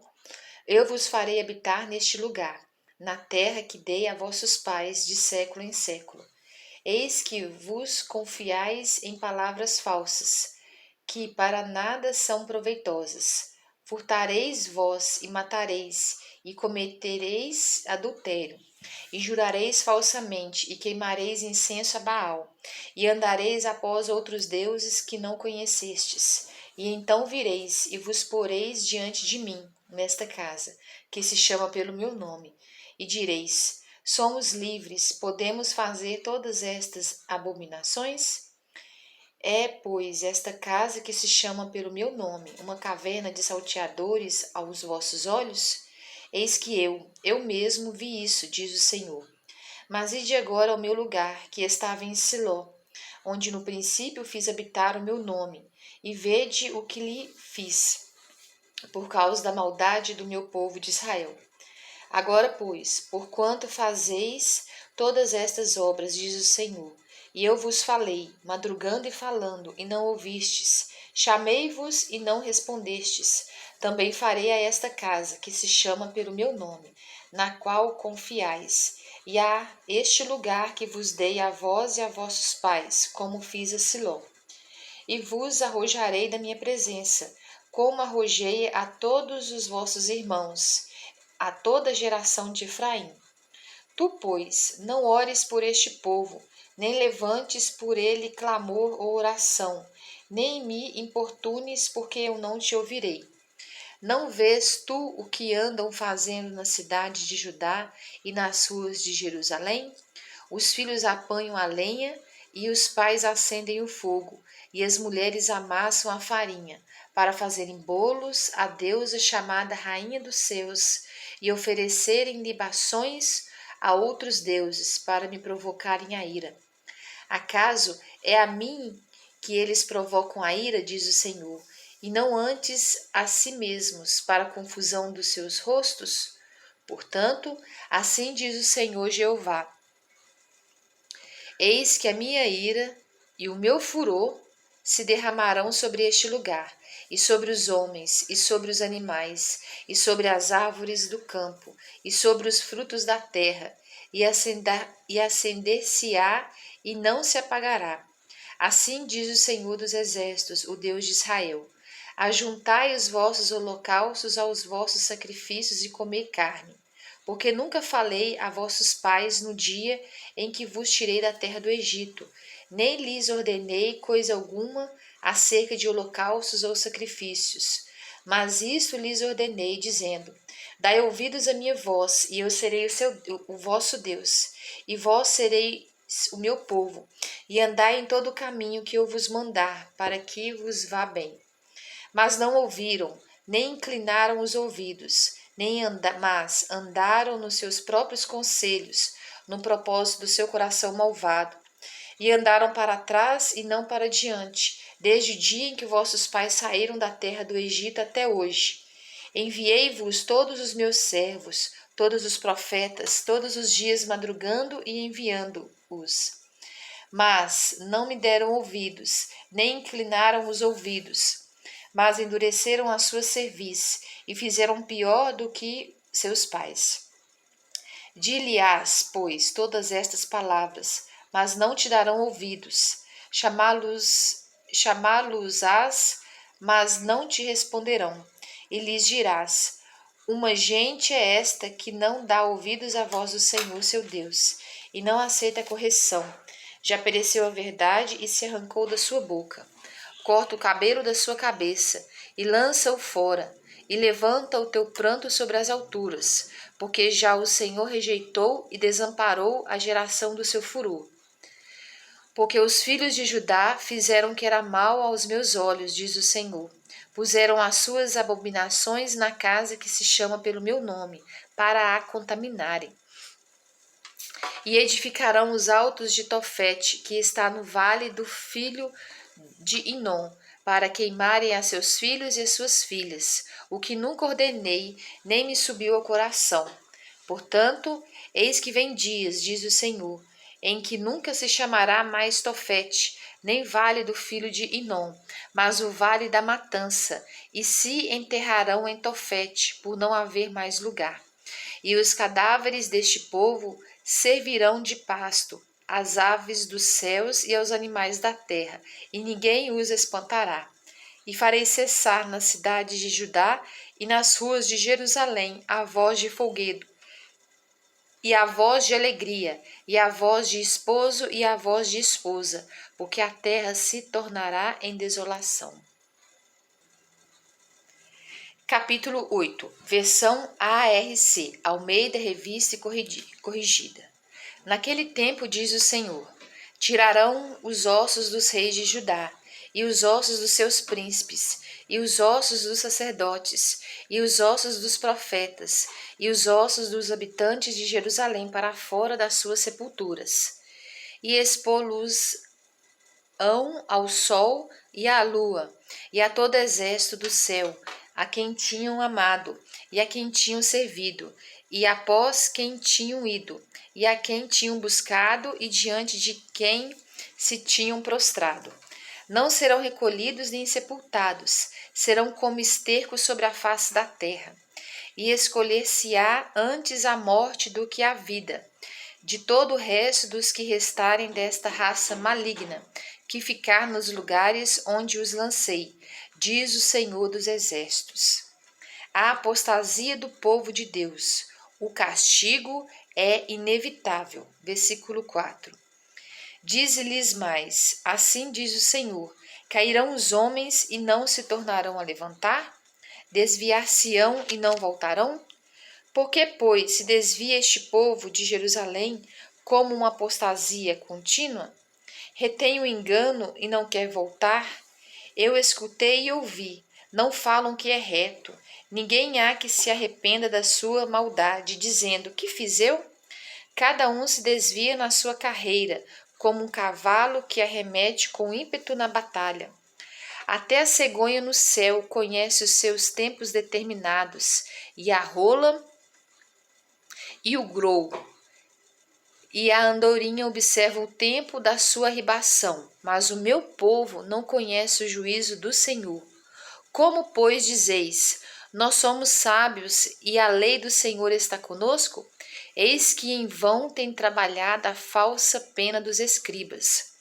eu vos farei habitar neste lugar, na terra que dei a vossos pais de século em século. Eis que vos confiais em palavras falsas, que para nada são proveitosas. Furtareis vós e matareis, e cometereis adultério, e jurareis falsamente, e queimareis incenso a Baal, e andareis após outros deuses que não conhecestes. E então vireis e vos poreis diante de mim, nesta casa, que se chama pelo meu nome, e direis: Somos livres, podemos fazer todas estas abominações? É, pois, esta casa que se chama pelo meu nome, uma caverna de salteadores aos vossos olhos? Eis que eu mesmo vi isso, diz o Senhor. Mas ide agora ao meu lugar, que estava em Siló, onde no princípio fiz habitar o meu nome, e vede o que lhe fiz, por causa da maldade do meu povo de Israel. Agora, pois, porquanto fazeis todas estas obras, diz o Senhor, e eu vos falei, madrugando e falando, e não ouvistes, chamei-vos e não respondestes, também farei a esta casa, que se chama pelo meu nome, na qual confiais, e a este lugar que vos dei a vós e a vossos pais, como fiz a Siló. E vos arrojarei da minha presença, como arrojei a todos os vossos irmãos, a toda a geração de Efraim. Tu, pois, não ores por este povo, nem levantes por ele clamor ou oração, nem me importunes, porque eu não te ouvirei. Não vês tu o que andam fazendo na cidade de Judá e nas ruas de Jerusalém? Os filhos apanham a lenha e os pais acendem o fogo, e as mulheres amassam a farinha, para fazerem bolos à deusa chamada Rainha dos Céus, e oferecerem libações a outros deuses, para me provocarem a ira. Acaso é a mim que eles provocam a ira, diz o Senhor, e não antes a si mesmos, para a confusão dos seus rostos? Portanto, assim diz o Senhor Jeová: Eis que a minha ira e o meu furor se derramarão sobre este lugar, e sobre os homens, e sobre os animais, e sobre as árvores do campo, e sobre os frutos da terra, e acender-se-á e não se apagará. Assim diz o Senhor dos Exércitos, o Deus de Israel: Ajuntai os vossos holocaustos aos vossos sacrifícios e comei carne. Porque nunca falei a vossos pais no dia em que vos tirei da terra do Egito, nem lhes ordenei coisa alguma acerca de holocaustos ou sacrifícios. Mas isto lhes ordenei, dizendo: Dai ouvidos à minha voz, e eu serei o vosso Deus, e vós sereis o meu povo, e andai em todo o caminho que eu vos mandar, para que vos vá bem. Mas não ouviram, nem inclinaram os ouvidos, mas andaram nos seus próprios conselhos, no propósito do seu coração malvado. E andaram para trás e não para diante, desde o dia em que vossos pais saíram da terra do Egito até hoje. Enviei-vos todos os meus servos, todos os profetas, todos os dias madrugando e enviando-os. Mas não me deram ouvidos, nem inclinaram os ouvidos, mas endureceram a sua cerviz e fizeram pior do que seus pais. Dir-lhe-ás, pois, todas estas palavras, mas não te darão ouvidos. Chamá-los-ás, mas não te responderão. E lhes dirás: Uma gente é esta que não dá ouvidos à voz do Senhor seu Deus, e não aceita a correção. Já pereceu a verdade e se arrancou da sua boca. Corta o cabelo da sua cabeça e lança-o fora, e levanta o teu pranto sobre as alturas, porque já o Senhor rejeitou e desamparou a geração do seu furor. Porque os filhos de Judá fizeram o que era mal aos meus olhos, diz o Senhor. Puseram as suas abominações na casa que se chama pelo meu nome, para a contaminarem. E edificarão os altos de Tofete, que está no vale do filho de Inom, para queimarem a seus filhos e as suas filhas, o que nunca ordenei, nem me subiu ao coração. Portanto, eis que vem dias, diz o Senhor, em que nunca se chamará mais Tofete, nem vale do filho de Inom, mas o vale da matança, e se enterrarão em Tofete, por não haver mais lugar. E os cadáveres deste povo servirão de pasto às aves dos céus e aos animais da terra, e ninguém os espantará. E farei cessar nas cidades de Judá e nas ruas de Jerusalém a voz de folguedo, e a voz de alegria, e a voz de esposo e a voz de esposa, porque a terra se tornará em desolação. Capítulo 8, versão ARC, Almeida Revista e Corrigida. Naquele tempo, diz o Senhor, tirarão os ossos dos reis de Judá, e os ossos dos seus príncipes, e os ossos dos sacerdotes, e os ossos dos profetas, e os ossos dos habitantes de Jerusalém para fora das suas sepulturas, e expô-los-ão ao sol e à lua, e a todo exército do céu, a quem tinham amado, e a quem tinham servido, e após quem tinham ido, e a quem tinham buscado, e diante de quem se tinham prostrado. Não serão recolhidos nem sepultados, serão como esterco sobre a face da terra. E escolher-se-á antes a morte do que a vida, de todo o resto dos que restarem desta raça maligna, que ficar nos lugares onde os lancei, diz o Senhor dos Exércitos. A apostasia do povo de Deus. O castigo é inevitável. Versículo 4. Diz-lhes mais, assim diz o Senhor, cairão os homens e não se tornarão a levantar? Desviar-se-ão e não voltarão? Por que, pois, se desvia este povo de Jerusalém como uma apostasia contínua? Retém o engano e não quer voltar? Eu escutei e ouvi, não falam que é reto. Ninguém há que se arrependa da sua maldade, dizendo, que fiz eu? Cada um se desvia na sua carreira, como um cavalo que arremete com ímpeto na batalha. Até a cegonha no céu conhece os seus tempos determinados, e a rola e o grou, e a andorinha observa o tempo da sua ribação, mas o meu povo não conhece o juízo do Senhor. Como, pois, dizeis, nós somos sábios e a lei do Senhor está conosco? Eis que em vão tem trabalhado a falsa pena dos escribas.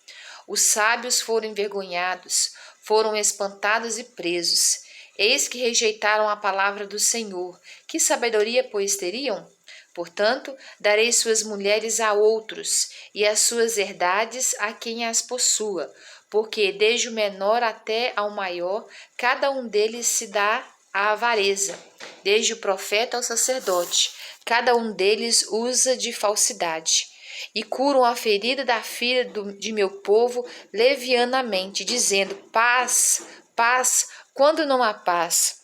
Os sábios foram envergonhados, foram espantados e presos. Eis que rejeitaram a palavra do Senhor. Que sabedoria, pois, teriam? Portanto, darei suas mulheres a outros, e as suas herdades a quem as possua, porque desde o menor até ao maior, cada um deles se dá a avareza, desde o profeta ao sacerdote. Cada um deles usa de falsidade. E curam a ferida da filha de meu povo levianamente, dizendo: paz, paz, quando não há paz.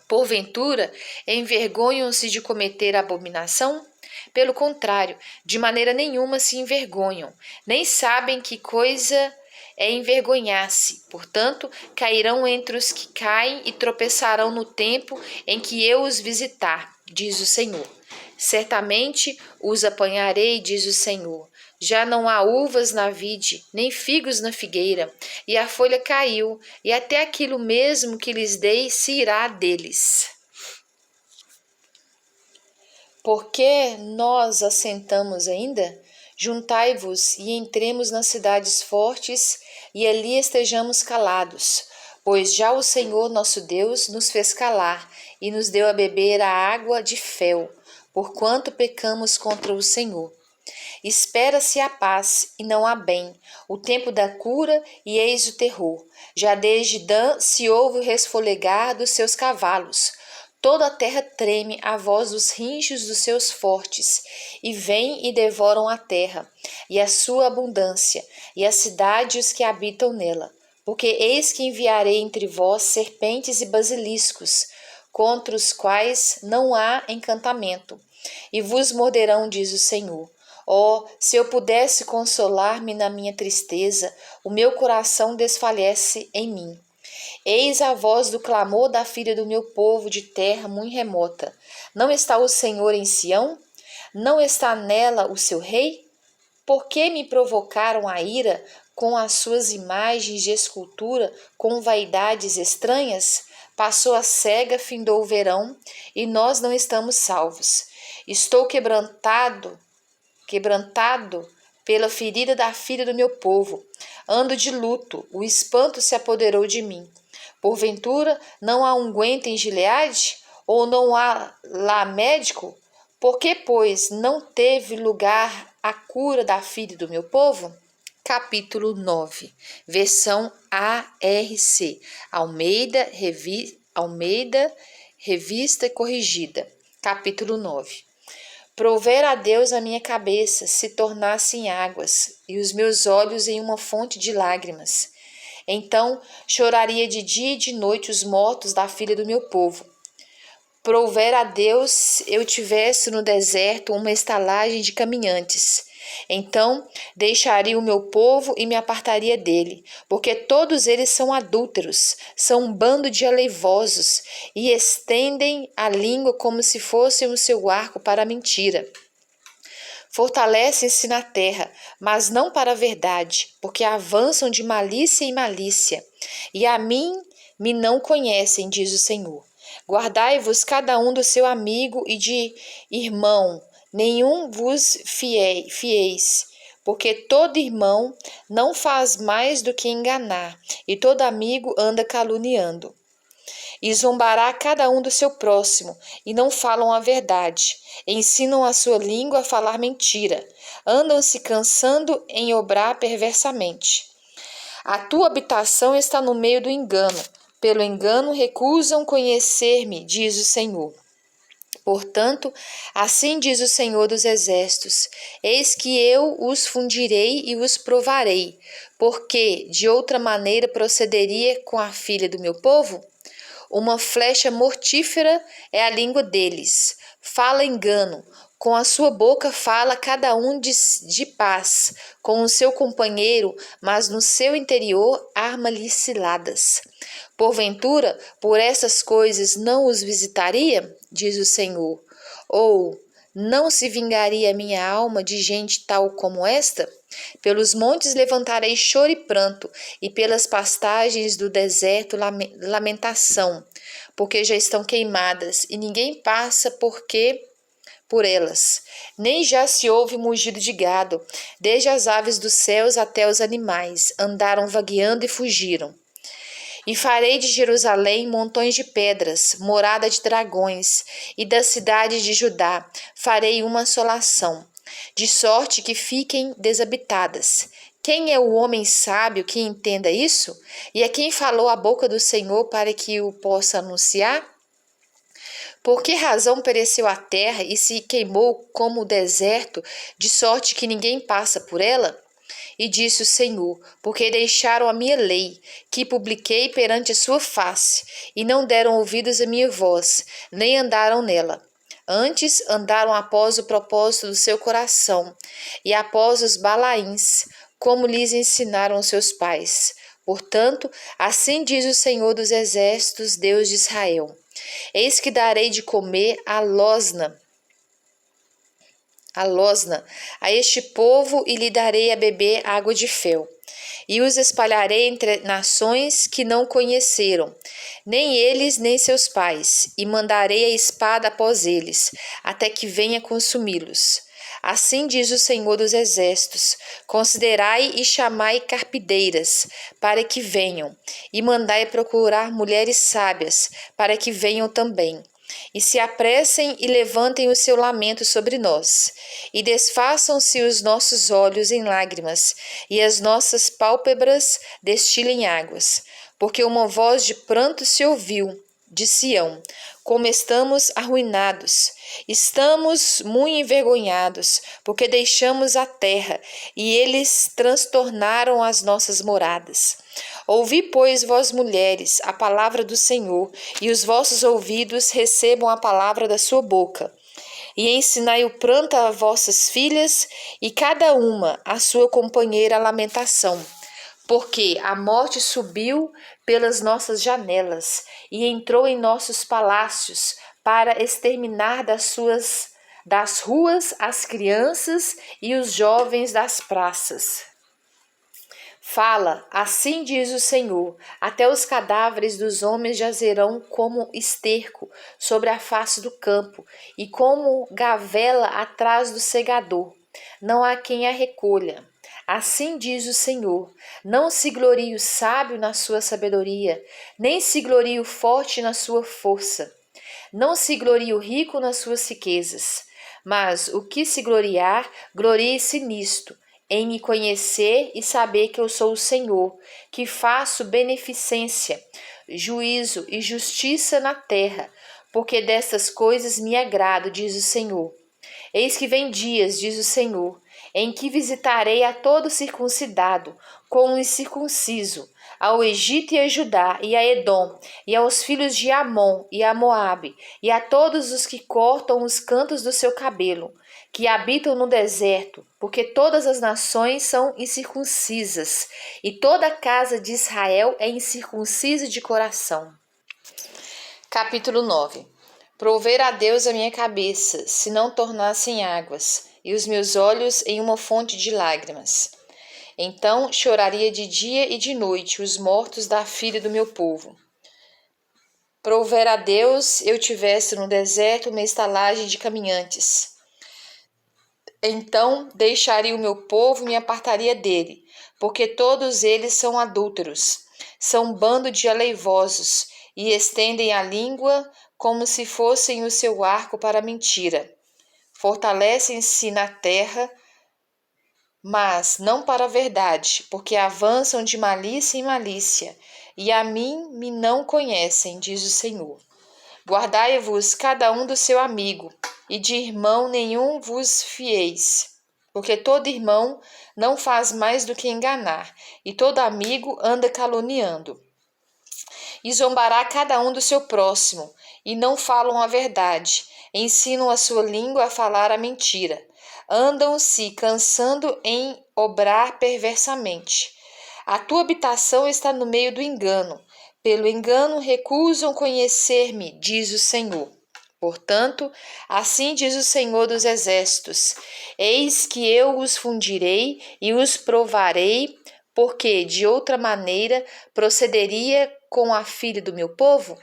Porventura, envergonham-se de cometer abominação? Pelo contrário, de maneira nenhuma se envergonham, nem sabem que coisa é envergonhar-se. Portanto, cairão entre os que caem e tropeçarão no tempo em que eu os visitar, diz o Senhor. Certamente os apanharei, diz o Senhor. Já não há uvas na vide, nem figos na figueira, e a folha caiu, e até aquilo mesmo que lhes dei se irá deles. Por que nós assentamos ainda? Juntai-vos e entremos nas cidades fortes, e ali estejamos calados, pois já o Senhor nosso Deus nos fez calar e nos deu a beber a água de fel, porquanto pecamos contra o Senhor. Espera-se a paz e não há bem, o tempo da cura e eis o terror. Já desde Dan se ouve o resfolegar dos seus cavalos. Toda a terra treme à voz dos rinchos dos seus fortes, e vêm e devoram a terra, e a sua abundância, e a cidade e os que habitam nela. Porque eis que enviarei entre vós serpentes e basiliscos, contra os quais não há encantamento, e vos morderão, diz o Senhor. Oh, se eu pudesse consolar-me na minha tristeza, o meu coração desfalece em mim. Eis a voz do clamor da filha do meu povo de terra muito remota. Não está o Senhor em Sião? Não está nela o seu rei? Por que me provocaram a ira com as suas imagens de escultura, com vaidades estranhas? Passou a cega, findou o verão, e nós não estamos salvos. Estou quebrantado pela ferida da filha do meu povo. Ando de luto, o espanto se apoderou de mim. Porventura, não há unguento em Gileade? Ou não há lá médico? Por que, pois, não teve lugar a cura da filha do meu povo? Capítulo 9, versão ARC, Almeida, Revista Corrigida. Capítulo 9. Provera a Deus a minha cabeça se tornasse em águas, e os meus olhos em uma fonte de lágrimas. Então choraria de dia e de noite os mortos da filha do meu povo. Provera a Deus eu tivesse no deserto uma estalagem de caminhantes. Então deixaria o meu povo e me apartaria dele, porque todos eles são adúlteros, são um bando de aleivosos, e estendem a língua como se fossem o seu arco para a mentira. Fortalecem-se na terra, mas não para a verdade, porque avançam de malícia em malícia. E a mim me não conhecem, diz o Senhor. Guardai-vos cada um do seu amigo e de irmão, nenhum vos fieis, porque todo irmão não faz mais do que enganar, e todo amigo anda caluniando. E zombará cada um do seu próximo, e não falam a verdade. Ensinam a sua língua a falar mentira. Andam se cansando em obrar perversamente. A tua habitação está no meio do engano. Pelo engano recusam conhecer-me, diz o Senhor. Portanto, assim diz o Senhor dos Exércitos: eis que eu os fundirei e os provarei, porque de outra maneira procederia com a filha do meu povo? Uma flecha mortífera é a língua deles. Fala engano. Com a sua boca fala cada um de paz com o seu companheiro, mas no seu interior arma-lhe ciladas. Porventura, por essas coisas não os visitaria? Diz o Senhor. Ou não se vingaria minha alma de gente tal como esta? Pelos montes levantarei choro e pranto, e pelas pastagens do deserto lamentação, porque já estão queimadas, e ninguém passa por elas. Nem já se ouve mugido de gado, desde as aves dos céus até os animais, andaram vagueando e fugiram. E farei de Jerusalém montões de pedras, morada de dragões, e das cidades de Judá farei uma assolação, de sorte que fiquem desabitadas. Quem é o homem sábio que entenda isso? E a quem falou a boca do Senhor para que o possa anunciar? Por que razão pereceu a terra e se queimou como o deserto, de sorte que ninguém passa por ela? E disse o Senhor: porque deixaram a minha lei, que publiquei perante a sua face, e não deram ouvidos à minha voz, nem andaram nela. Antes andaram após o propósito do seu coração, e após os balaíns, como lhes ensinaram seus pais. Portanto, assim diz o Senhor dos Exércitos, Deus de Israel: eis que darei de comer a losna a este povo e lhe darei a beber água de fel. E os espalharei entre nações que não conheceram, nem eles nem seus pais, e mandarei a espada após eles, até que venha consumi-los. Assim diz o Senhor dos Exércitos: considerai e chamai carpideiras, para que venham, e mandai procurar mulheres sábias, para que venham também. E se apressem e levantem o seu lamento sobre nós, e desfaçam-se os nossos olhos em lágrimas, e as nossas pálpebras destilem águas, porque uma voz de pranto se ouviu de Sião: como estamos arruinados, estamos muito envergonhados, porque deixamos a terra, e eles transtornaram as nossas moradas. Ouvi, pois, vós mulheres, a palavra do Senhor, e os vossos ouvidos recebam a palavra da sua boca. E ensinai o pranto a vossas filhas, e cada uma a sua companheira a lamentação. Porque a morte subiu pelas nossas janelas e entrou em nossos palácios para exterminar das ruas as crianças e os jovens das praças. Fala, assim diz o Senhor: até os cadáveres dos homens jazerão como esterco sobre a face do campo, e como gavela atrás do segador. Não há quem a recolha. Assim diz o Senhor: não se glorie o sábio na sua sabedoria, nem se glorie o forte na sua força. Não se glorie o rico nas suas riquezas, mas o que se gloriar, glorie-se nisto, em me conhecer e saber que eu sou o Senhor, que faço beneficência, juízo e justiça na terra, porque destas coisas me agrado, diz o Senhor. Eis que vem dias, diz o Senhor, em que visitarei a todo circuncidado, com o incircunciso, ao Egito e a Judá, e a Edom, e aos filhos de Amon e a Moabe, e a todos os que cortam os cantos do seu cabelo, que habitam no deserto, porque todas as nações são incircuncisas, e toda a casa de Israel é incircuncisa de coração. Capítulo 9. Prover a Deus a minha cabeça, se não tornassem águas, e os meus olhos em uma fonte de lágrimas. Então choraria de dia e de noite os mortos da filha do meu povo. Prover a Deus eu tivesse no deserto uma estalagem de caminhantes. Então deixaria o meu povo e me apartaria dele, porque todos eles são adúlteros, são um bando de aleivosos, e estendem a língua como se fossem o seu arco para a mentira. Fortalecem-se na terra, mas não para a verdade, porque avançam de malícia em malícia, e a mim me não conhecem, diz o Senhor. Guardai-vos cada um do seu amigo, e de irmão nenhum vos fieis, porque todo irmão não faz mais do que enganar, e todo amigo anda caluniando. E zombará cada um do seu próximo, e não falam a verdade, ensinam a sua língua a falar a mentira. Andam-se cansando em obrar perversamente. A tua habitação está no meio do engano. Pelo engano recusam conhecer-me, diz o Senhor. Portanto, assim diz o Senhor dos Exércitos: eis que eu os fundirei e os provarei, porque de outra maneira procederia com a filha do meu povo?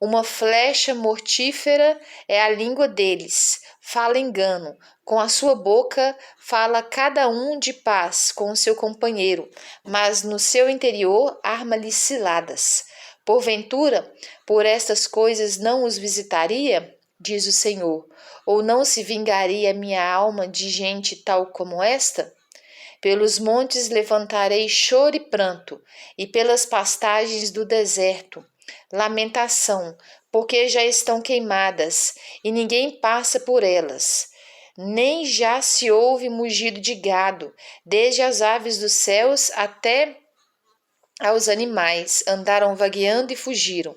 Uma flecha mortífera é a língua deles, fala engano. Com a sua boca fala cada um de paz com o seu companheiro, mas no seu interior arma-lhes ciladas. Porventura, por estas coisas não os visitaria, diz o Senhor, ou não se vingaria minha alma de gente tal como esta? Pelos montes levantarei choro e pranto, e pelas pastagens do deserto lamentação, porque já estão queimadas, e ninguém passa por elas. Nem já se ouve mugido de gado, desde as aves dos céus até aos animais, andaram vagueando e fugiram.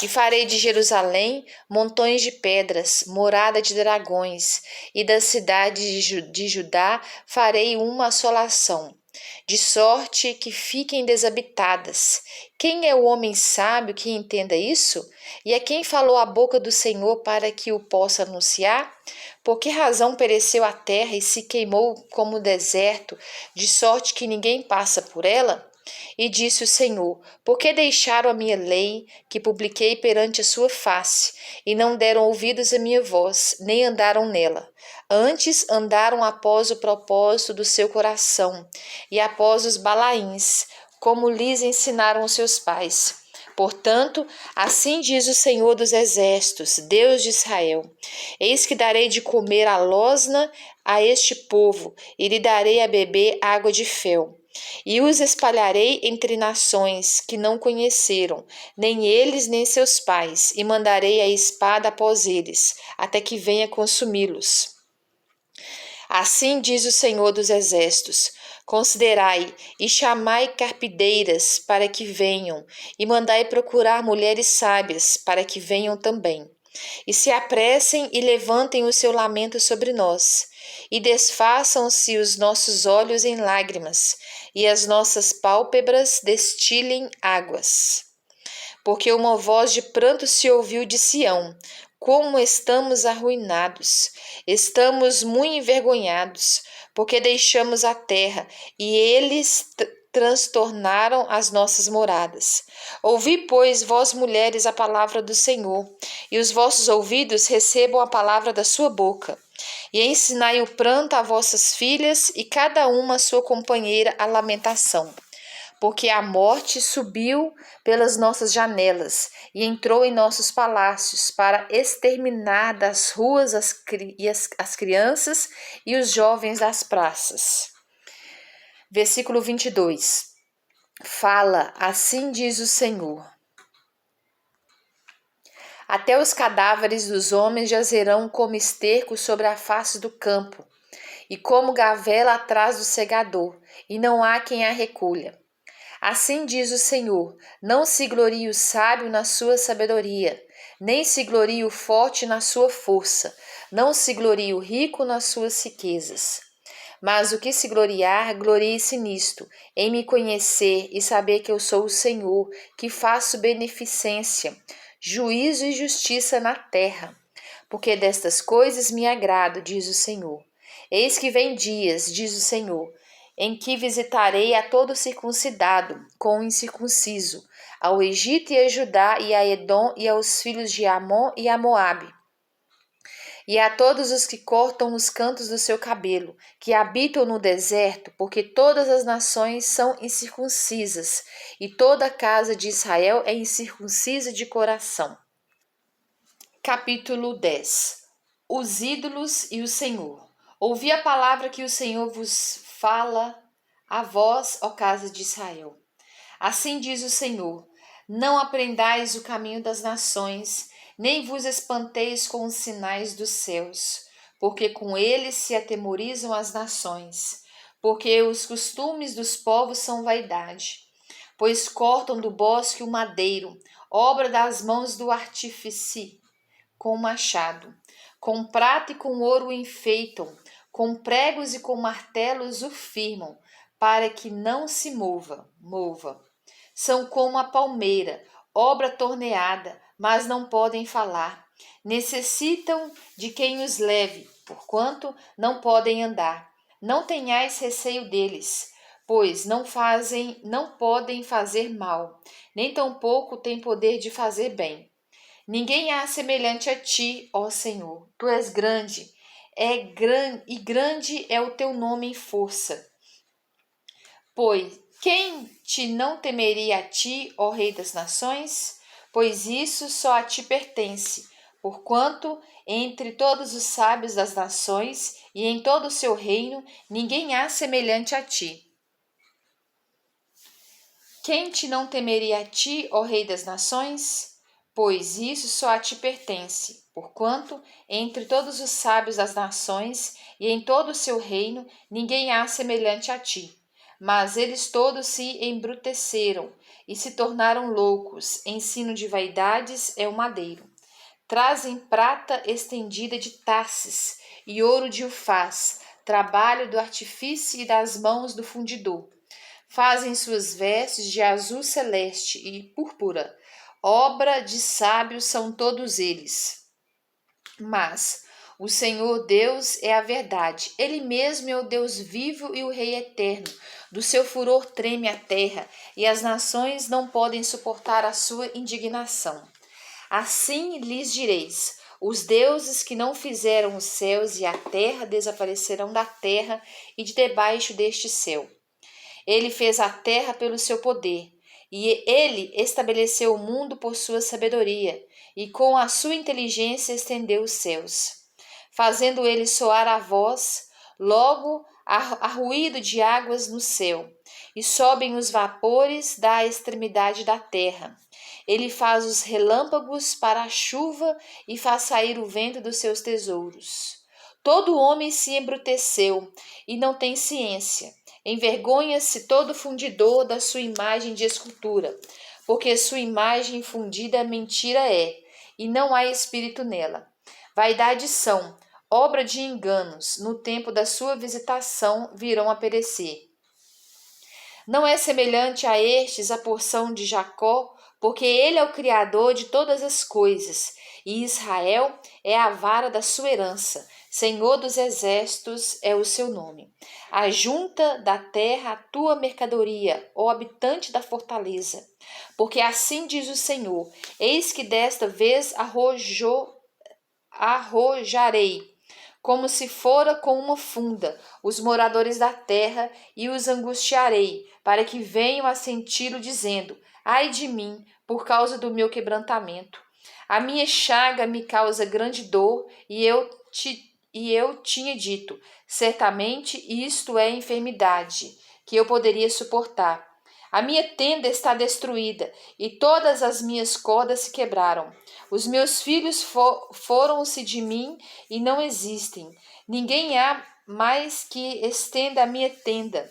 E farei de Jerusalém montões de pedras, morada de dragões, e das cidades de Judá farei uma assolação, de sorte que fiquem desabitadas. Quem é o homem sábio que entenda isso? E a quem falou a boca do Senhor para que o possa anunciar? Por que razão pereceu a terra e se queimou como o deserto, de sorte que ninguém passa por ela? E disse o Senhor: por que deixaram a minha lei, que publiquei perante a sua face, e não deram ouvidos à minha voz, nem andaram nela? Antes andaram após o propósito do seu coração, e após os balaíns, como lhes ensinaram os seus pais. Portanto, assim diz o Senhor dos Exércitos, Deus de Israel: eis que darei de comer a losna a este povo, e lhe darei a beber água de fel. E os espalharei entre nações que não conheceram, nem eles nem seus pais, e mandarei a espada após eles, até que venha consumi-los. Assim diz o Senhor dos Exércitos: considerai e chamai carpideiras para que venham, e mandai procurar mulheres sábias para que venham também. E se apressem e levantem o seu lamento sobre nós, e desfaçam-se os nossos olhos em lágrimas, e as nossas pálpebras destilem águas. Porque uma voz de pranto se ouviu de Sião: como estamos arruinados, estamos muito envergonhados, porque deixamos a terra, e eles transtornaram as nossas moradas. Ouvi, pois, vós mulheres, a palavra do Senhor, e os vossos ouvidos recebam a palavra da sua boca. E ensinai o pranto a vossas filhas, e cada uma a sua companheira a lamentação. Porque a morte subiu pelas nossas janelas e entrou em nossos palácios para exterminar das ruas as crianças e os jovens das praças. Versículo 22. Fala, assim diz o Senhor: até os cadáveres dos homens jazerão como esterco sobre a face do campo, e como gavela atrás do segador, e não há quem a recolha. Assim diz o Senhor: não se glorie o sábio na sua sabedoria, nem se glorie o forte na sua força, não se glorie o rico nas suas riquezas. Mas o que se gloriar, glorie-se nisto, em me conhecer e saber que eu sou o Senhor, que faço beneficência, juízo e justiça na terra. Porque destas coisas me agrado, diz o Senhor. Eis que vem dias, diz o Senhor, em que visitarei a todo circuncidado com o incircunciso, ao Egito e a Judá e a Edom e aos filhos de Amon e a Moabe, e a todos os que cortam os cantos do seu cabelo, que habitam no deserto, porque todas as nações são incircuncisas, e toda a casa de Israel é incircuncisa de coração. Capítulo 10. Os ídolos e o Senhor. Ouvi a palavra que o Senhor vos fala a vós, ó casa de Israel. Assim diz o Senhor: não aprendais o caminho das nações, nem vos espanteis com os sinais dos céus, porque com eles se atemorizam as nações, porque os costumes dos povos são vaidade. Pois cortam do bosque o madeiro, obra das mãos do artífice, com machado. Com prata e com ouro o enfeitam, com pregos e com martelos o firmam, para que não se mova. São como a palmeira, obra torneada, mas não podem falar. Necessitam de quem os leve, porquanto não podem andar. Não tenhais receio deles, pois não podem fazer mal, nem tampouco têm poder de fazer bem. Ninguém há semelhante a ti, ó Senhor. Tu és grande, e grande é o teu nome em força. Pois quem te não temeria a ti, ó Rei das Nações? Pois isso só a ti pertence, Porquanto entre todos os sábios das nações e em todo o seu reino ninguém há semelhante a ti. Quem te não temeria a ti, ó Rei das nações? Pois isso só a ti pertence, porquanto entre todos os sábios das nações e em todo o seu reino ninguém há semelhante a ti. Mas eles todos se embruteceram e se tornaram loucos, ensino de vaidades é o madeiro. Trazem prata estendida de Tarsis e ouro de Ufaz, trabalho do artífice e das mãos do fundidor. Fazem suas vestes de azul celeste e púrpura, obra de sábios são todos eles. Mas o Senhor Deus é a verdade, Ele mesmo é o Deus vivo e o Rei eterno. Do seu furor treme a terra, e as nações não podem suportar a sua indignação. Assim lhes direis: os deuses que não fizeram os céus e a terra desaparecerão da terra e de debaixo deste céu. Ele fez a terra pelo seu poder, e ele estabeleceu o mundo por sua sabedoria, e com a sua inteligência estendeu os céus. Fazendo ele soar a voz, logo há ruído de águas no céu, e sobem os vapores da extremidade da terra. Ele faz os relâmpagos para a chuva e faz sair o vento dos seus tesouros. Todo homem se embruteceu e não tem ciência. Envergonha-se todo fundidor da sua imagem de escultura, porque sua imagem fundida mentira é, e não há espírito nela. Vaidades são, obra de enganos, no tempo da sua visitação virão a perecer. Não é semelhante a estes a porção de Jacó, porque ele é o Criador de todas as coisas, e Israel é a vara da sua herança. Senhor dos exércitos é o seu nome. Ajunta da terra a tua mercadoria, ó habitante da fortaleza. Porque assim diz o Senhor: eis que desta vez arrojarei, como se fora com uma funda, os moradores da terra, e os angustiarei, para que venham a senti-lo, dizendo: ai de mim, por causa do meu quebrantamento. A minha chaga me causa grande dor, e eu tinha dito: certamente isto é enfermidade, que eu poderia suportar. A minha tenda está destruída, e todas as minhas cordas se quebraram. Os meus filhos foram-se de mim e não existem. Ninguém há mais que estenda a minha tenda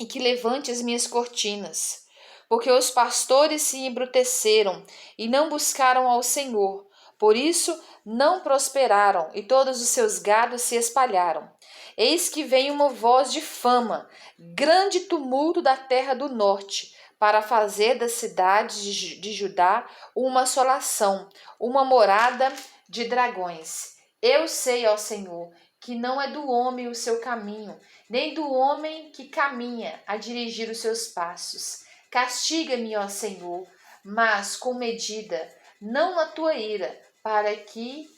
e que levante as minhas cortinas. Porque os pastores se embruteceram e não buscaram ao Senhor. Por isso não prosperaram e todos os seus gados se espalharam. Eis que vem uma voz de fama, grande tumulto da terra do norte, para fazer das cidades de Judá uma assolação, uma morada de dragões. Eu sei, ó Senhor, que não é do homem o seu caminho, nem do homem que caminha a dirigir os seus passos. Castiga-me, ó Senhor, mas com medida, não na tua ira, para que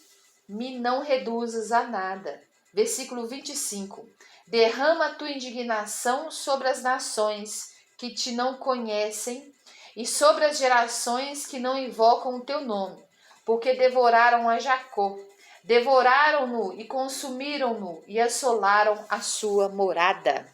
me não reduzas a nada. Versículo 25. Derrama a tua indignação sobre as nações que te não conhecem e sobre as gerações que não invocam o teu nome, porque devoraram a Jacó, devoraram-no e consumiram-no e assolaram a sua morada.